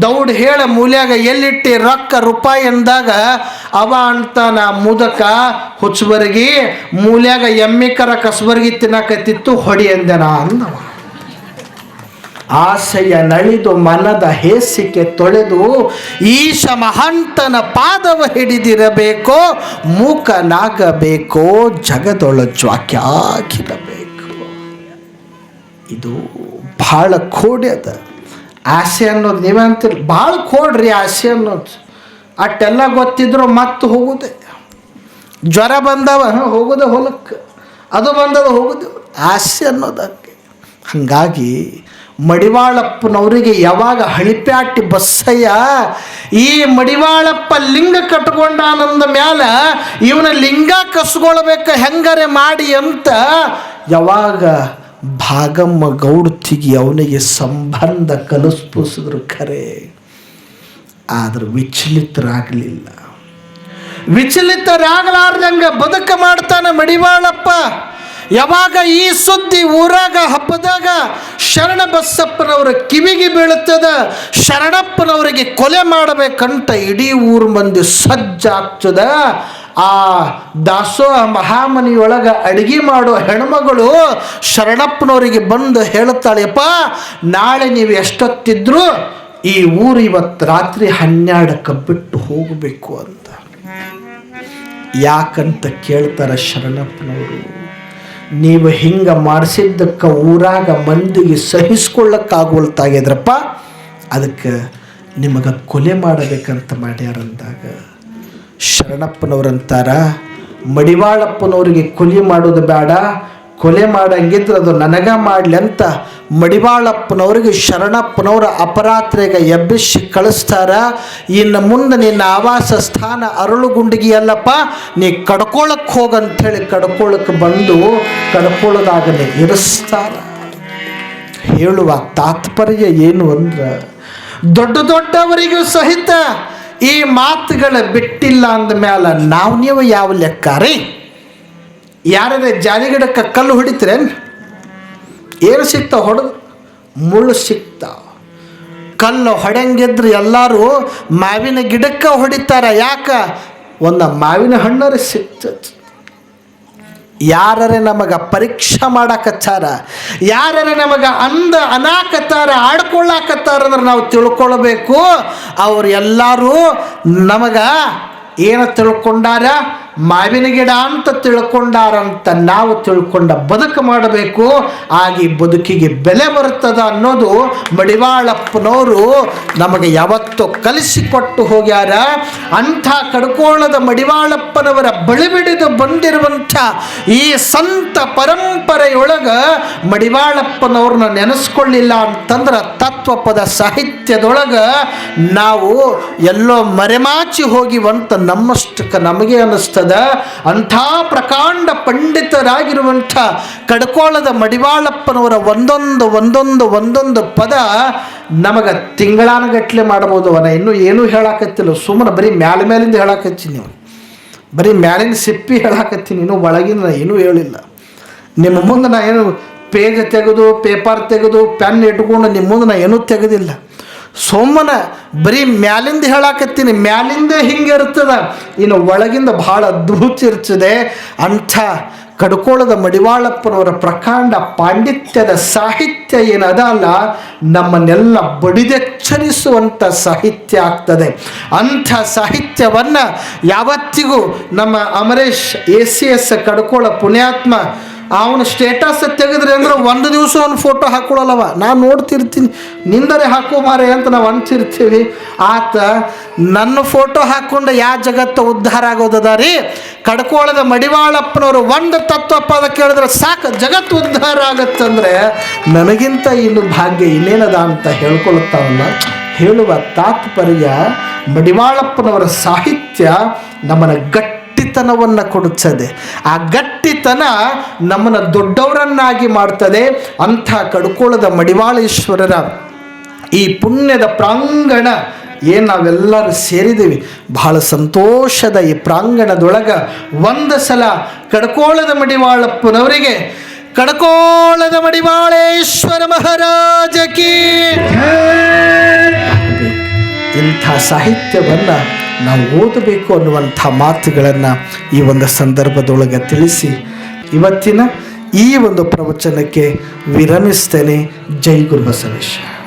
ದೌಡ್ ಹೇಳ ಮೂಲ್ಯಾಗ ಎಲ್ಲಿಟ್ಟಿ ರೊಕ್ಕ ರೂಪಾಯಿ ಎಂದಾಗ ಅವ ಅಂತಾನ ಮುದಕ ಹುಚ್ಚಬರ್ಗಿ ಮೂಲ್ಯಾಗ ಎಮ್ಮಿಕರ ಕಸಬರ್ಗಿ ತಿನ್ನಕತ್ತಿತ್ತು ಹೊಡಿ ಎಂದನ ಅಂದವ. ಆಸೆಯ ನಳಿದು ಮನದ ಹೇಸಿಕೆ ತೊಳೆದು ಈಶ ಮಹಂತನ ಪಾದವ ಹಿಡಿದಿರಬೇಕೋ, ಮೂಕನಾಗಬೇಕೋ, ಜಗದೊಳ ಜ್ವಾಕ್ಯಾಗಿರಬೇಕು. ಇದು ಭಾಳ ಕೋಡಿ ಅದ ಆಸೆ ಅನ್ನೋದು. ನೀವೇ ಅಂತೀರಿ ಭಾಳ ಕೋಡ್ರಿ ಆಸೆ ಅನ್ನೋದು. ಅಟ್ಟೆಲ್ಲ ಗೊತ್ತಿದ್ರು ಮತ್ತೆ ಹೋಗುದೆ. ಜ್ವರ ಬಂದವ ಹೋಗುದೆ ಹೊಲಕ್ಕೆ, ಅದು ಬಂದವ ಹೋಗುದೆ, ಆಸೆ ಅನ್ನೋದಕ್ಕೆ. ಹಾಗಾಗಿ ಮಡಿವಾಳಪ್ಪನವರಿಗೆ ಯಾವಾಗ ಹಳಿಪ್ಯಾಟಿ ಬಸ್ಸಯ್ಯ ಈ ಮಡಿವಾಳಪ್ಪ ಲಿಂಗ ಕಟ್ಕೊಂಡಾನಂದ ಮ್ಯಾಲ ಇವನ ಲಿಂಗ ಕಸ್ಕೊಳ್ಬೇಕು ಹೆಂಗಾರೆ ಮಾಡಿ ಅಂತ ಯಾವಾಗ ಭಾಗಮ್ಮ ಗೌಡ್ತಿಗೆ ಅವನಿಗೆ ಸಂಬಂಧ ಕಲಿಸ್ಪುಸಿದ್ರು ಖರೆ. ಆದ್ರೆ ವಿಚಲಿತರಾಗಲಾರ್ದಂಗ ಬದುಕ ಮಾಡ್ತಾನೆ ಮಡಿವಾಳಪ್ಪ. ಯಾವಾಗ ಈ ಸುದ್ದಿ ಊರಾಗ ಹಬ್ಬದಾಗ ಶರಣ ಬಸಪ್ಪನವರ ಕಿವಿಗೆ ಬೀಳುತ್ತದ, ಶರಣಪ್ಪನವರಿಗೆ ಕೊಲೆ ಮಾಡಬೇಕಂತ ಇಡೀ ಊರು ಮಂದಿ ಸಜ್ಜಾಗ್ತದ. ಆ ದಾಸೋಹ ಮಹಾಮನಿಯೊಳಗ ಅಡಿಗೆ ಮಾಡೋ ಹೆಣ್ಮಗಳು ಶರಣಪ್ಪನವರಿಗೆ ಬಂದು ಹೇಳುತ್ತಾಳೆಪ್ಪ, ನಾಳೆ ನೀವು ಎಷ್ಟೊತ್ತಿದ್ರು ಈ ಊರು ಇವತ್ತು ರಾತ್ರಿ 12ಕ್ಕೆ ಬಿಟ್ಟು ಹೋಗಬೇಕು ಅಂತ. ಯಾಕಂತ ಕೇಳ್ತಾರ ಶರಣಪ್ಪನವರು. ನೀವು ಹಿಂಗೆ ಮಾಡಿಸಿದ್ದಕ್ಕೆ ಊರಾಗ ಮಂದಿಗೆ ಸಹಿಸ್ಕೊಳ್ಳಕ್ಕಾಗೋಲ್ತಾಗಿದ್ರಪ್ಪ, ಅದಕ್ಕೆ ನಿಮಗೆ ಕೊಲೆ ಮಾಡಬೇಕಂತ ಮಾಡ್ಯಾರಂದಾಗ ಶರಣಪ್ಪನವ್ರಂತಾರ, ಮಡಿವಾಳಪ್ಪನವ್ರಿಗೆ ಕೊಲೆ ಮಾಡೋದು ಬೇಡ, ಕೊಲೆ ಮಾಡಂಗಿದ್ರೆ ಅದು ನನಗ ಮಾಡಲಿ ಅಂತ ಮಡಿವಾಳಪ್ಪನವ್ರಿಗೆ ಶರಣಪ್ಪನವ್ರ ಅಪರಾತ್ರಿಗೆ ಎಬ್ಬಿಸಿ ಕಳಿಸ್ತಾರ. ಇನ್ನು ಮುಂದೆ ನಿನ್ನ ಆವಾಸ ಸ್ಥಾನ ಅರಳುಗುಂಡಿಗೆ ಅಲ್ಲಪ್ಪ, ನೀ ಕಡ್ಕೊಳಕ್ಕೆ ಹೋಗಂಥೇಳಿ ಕಡ್ಕೊಳಕ್ಕೆ ಬಂದು ಕಡ್ಕೊಳ್ಳೋದಾಗಲೇ ಇರಿಸ್ತಾರ. ಹೇಳುವ ತಾತ್ಪರ್ಯ ಏನು ಅಂದ್ರೆ, ದೊಡ್ಡವರಿಗೂ ಸಹಿತ ಈ ಮಾತುಗಳ ಬಿಟ್ಟಿಲ್ಲ ಅಂದ ಮ್ಯಾಲ ನೀವು ಯಾವ ಲೆಕ್ಕ ರೀ? ಯಾರೇ ಜಾಲಿಗಿಡಕ್ಕೆ ಕಲ್ಲು ಹೊಡಿತೀರೇನು? ಏನು ಸಿಗ್ತಾವ? ಹೊಡೆದು ಮುಳ್ಳು ಸಿಗ್ತಾವ. ಕಲ್ಲು ಹೊಡೆಂಗಿದ್ರೆ ಎಲ್ಲರೂ ಮಾವಿನ ಗಿಡಕ್ಕೆ ಹೊಡಿತಾರ. ಯಾಕ? ಒಂದು ಮಾವಿನ ಹಣ್ಣರು ಸಿಗ್ತದೆ. ಯಾರೇ ನಮಗೆ ಪರೀಕ್ಷೆ ಮಾಡಾಕತ್ತಾರ, ಯಾರೇ ನಮಗೆ ಅನಾಕತ್ತಾರ, ಆಡ್ಕೊಳ್ಳಾಕತ್ತಾರ ಅಂದ್ರೆ ನಾವು ತಿಳ್ಕೊಳ್ಬೇಕು, ಅವ್ರು ಎಲ್ಲರೂ ನಮಗೆ ಏನು ತಿಳ್ಕೊಂಡಾರ? ಮಾವಿನ ಗಿಡ ಅಂತ ತಿಳ್ಕೊಂಡಾರಂತ ನಾವು ತಿಳ್ಕೊಂಡ ಬದುಕು ಮಾಡಬೇಕು. ಆಗಿ ಬದುಕಿಗೆ ಬೆಲೆ ಬರ್ತದ ಅನ್ನೋದು ಮಡಿವಾಳಪ್ಪನವರು ನಮಗೆ ಯಾವತ್ತೂ ಕಲಿಸಿಕೊಟ್ಟು ಹೋಗ್ಯಾರ. ಅಂಥ ಕಡ್ಕೋಳದ ಮಡಿವಾಳಪ್ಪನವರ ಬಳಿಬಿಡಿದು ಬಂದಿರುವಂಥ ಈ ಸಂತ ಪರಂಪರೆಯೊಳಗೆ ಮಡಿವಾಳಪ್ಪನವ್ರನ್ನ ನೆನೆಸ್ಕೊಳ್ಳಿಲ್ಲ ಅಂತಂದ್ರೆ ತತ್ವಪದ ಸಾಹಿತ್ಯದೊಳಗೆ ನಾವು ಎಲ್ಲೋ ಮರೆಮಾಚಿ ಹೋಗಿವಂತ ನಮ್ಮಷ್ಟಕ್ಕೆ ನಮಗೆ ಅನ್ನಿಸ್ತದೆ. ಅಂಥ ಪ್ರಕಾಂಡ ಪಂಡಿತರಾಗಿರುವಂಥ ಕಡ್ಕೋಳದ ಮಡಿವಾಳಪ್ಪನವರ ಒಂದೊಂದು ಪದ ನಮಗೆ ತಿಂಗಳಾನಗಟ್ಲೆ ಮಾಡ್ಬೋದು. ಅವನ ಇನ್ನೂ ಏನೂ ಹೇಳಾಕತ್ತಿಲ್ಲ, ಸುಮ್ಮನೆ ಬರೀ ಮೇಲಿಂದ ಹೇಳಾಕತ್ತೀನಿ. ನೀವು ಬರೀ ಮ್ಯಾಲಿನ ಸಿಪ್ಪಿ ಹೇಳಾಕತ್ತೀನಿ, ಇನ್ನೂ ಒಳಗಿನ ಏನೂ ಹೇಳಿಲ್ಲ. ನಿಮ್ಮ ಮುಂದೆ ನಾ ಏನು ಪೇಜ್ ತೆಗೆದು ಪೇಪರ್ ತೆಗೆದು ಪೆನ್ ಇಟ್ಕೊಂಡು ನಿಮ್ಮ ಮುಂದೆ ನಾ ಏನೂ ತೆಗೆದಿಲ್ಲ. ಸೋಮನ ಬರೀ ಮ್ಯಾಲಿಂದ ಹೇಳಾಕತ್ತೀನಿ, ಮ್ಯಾಲಿಂದ ಹಿಂಗೆ ಇರ್ತದ, ಇನ್ನು ಒಳಗಿಂದ ಭಾಳ ಅದ್ಭುತ ಇರ್ತದೆ. ಅಂಥ ಕಡ್ಕೋಳದ ಮಡಿವಾಳಪ್ಪನವರ ಪ್ರಕಾಂಡ ಪಾಂಡಿತ್ಯದ ಸಾಹಿತ್ಯ ಏನದಲ್ಲ, ನಮ್ಮನ್ನೆಲ್ಲ ಬಡಿದೆಚ್ಚರಿಸುವಂಥ ಸಾಹಿತ್ಯ ಆಗ್ತದೆ. ಅಂಥ ಸಾಹಿತ್ಯವನ್ನು ಯಾವತ್ತಿಗೂ ನಮ್ಮ ಅಮರೇಶ್ ACS ಕಡ್ಕೋಳ ಪುಣ್ಯಾತ್ಮ ಅವನು ಸ್ಟೇಟಸ್ ತೆಗೆದ್ರಿ ಅಂದ್ರೆ ಒಂದು ದಿವಸ ಒಂದು ಫೋಟೋ ಹಾಕೊಳ್ಳಲ್ಲವ. ನಾನು ನೋಡ್ತಿರ್ತೀನಿ, ನಿಂದರೆ ಹಾಕೋ ಮಾರೆ ಅಂತ ನಾವು ಅಂತಿರ್ತೀವಿ. ಆತ ನನ್ನ ಫೋಟೋ ಹಾಕ್ಕೊಂಡು ಯಾವ ಜಗತ್ತು ಉದ್ಧಾರ ಆಗೋದದ ರೀ? ಕಡ್ಕೋಳದ ಮಡಿವಾಳಪ್ಪನವರು ಒಂದು ತತ್ವಪದ ಕೇಳಿದ್ರೆ ಸಾಕು ಜಗತ್ತು ಉದ್ಧಾರ ಆಗತ್ತಂದ್ರೆ ನನಗಿಂತ ಇನ್ನು ಭಾಗ್ಯ ಇನ್ನೇನದ ಅಂತ ಹೇಳ್ಕೊಳ್ತಾವಲ್ಲ. ಹೇಳುವ ತಾತ್ಪರ್ಯ ಮಡಿವಾಳಪ್ಪನವರ ಸಾಹಿತ್ಯ ನಮ್ಮನ್ನು ಗಟ್ಟಿತನವನ್ನು ಕೊಡುತ್ತದೆ. ಆ ಗಟ್ಟಿತನ ನಮ್ಮನ್ನು ದೊಡ್ಡವರನ್ನಾಗಿ ಮಾಡ್ತದೆ. ಅಂಥ ಕಡ್ಕೋಳದ ಮಡಿವಾಳೇಶ್ವರರ ಈ ಪುಣ್ಯದ ಪ್ರಾಂಗಣ ಏನು ನಾವೆಲ್ಲರೂ ಸೇರಿದ್ದೀವಿ, ಬಹಳ ಸಂತೋಷದ ಈ ಪ್ರಾಂಗಣದೊಳಗೆ ಒಂದು ಸಲ ಕಡ್ಕೋಳದ ಮಡಿವಾಳಪ್ಪನವರಿಗೆ ಕಡ್ಕೋಳದ ಮಡಿವಾಳೇಶ್ವರ ಮಹಾರಾಜಕಿ ಇಂಥ ಸಾಹಿತ್ಯವನ್ನು ನಾವು ಓದಬೇಕು ಅನ್ನುವಂಥ ಮಾತುಗಳನ್ನು ಈ ಒಂದು ಸಂದರ್ಭದೊಳಗೆ ತಿಳಿಸಿ ಇವತ್ತಿನ ಈ ಒಂದು ಪ್ರವಚನಕ್ಕೆ ವಿರಮಿಸ್ತೇನೆ. ಜೈ ಗುರು ಬಸವೇಶ್ವರ.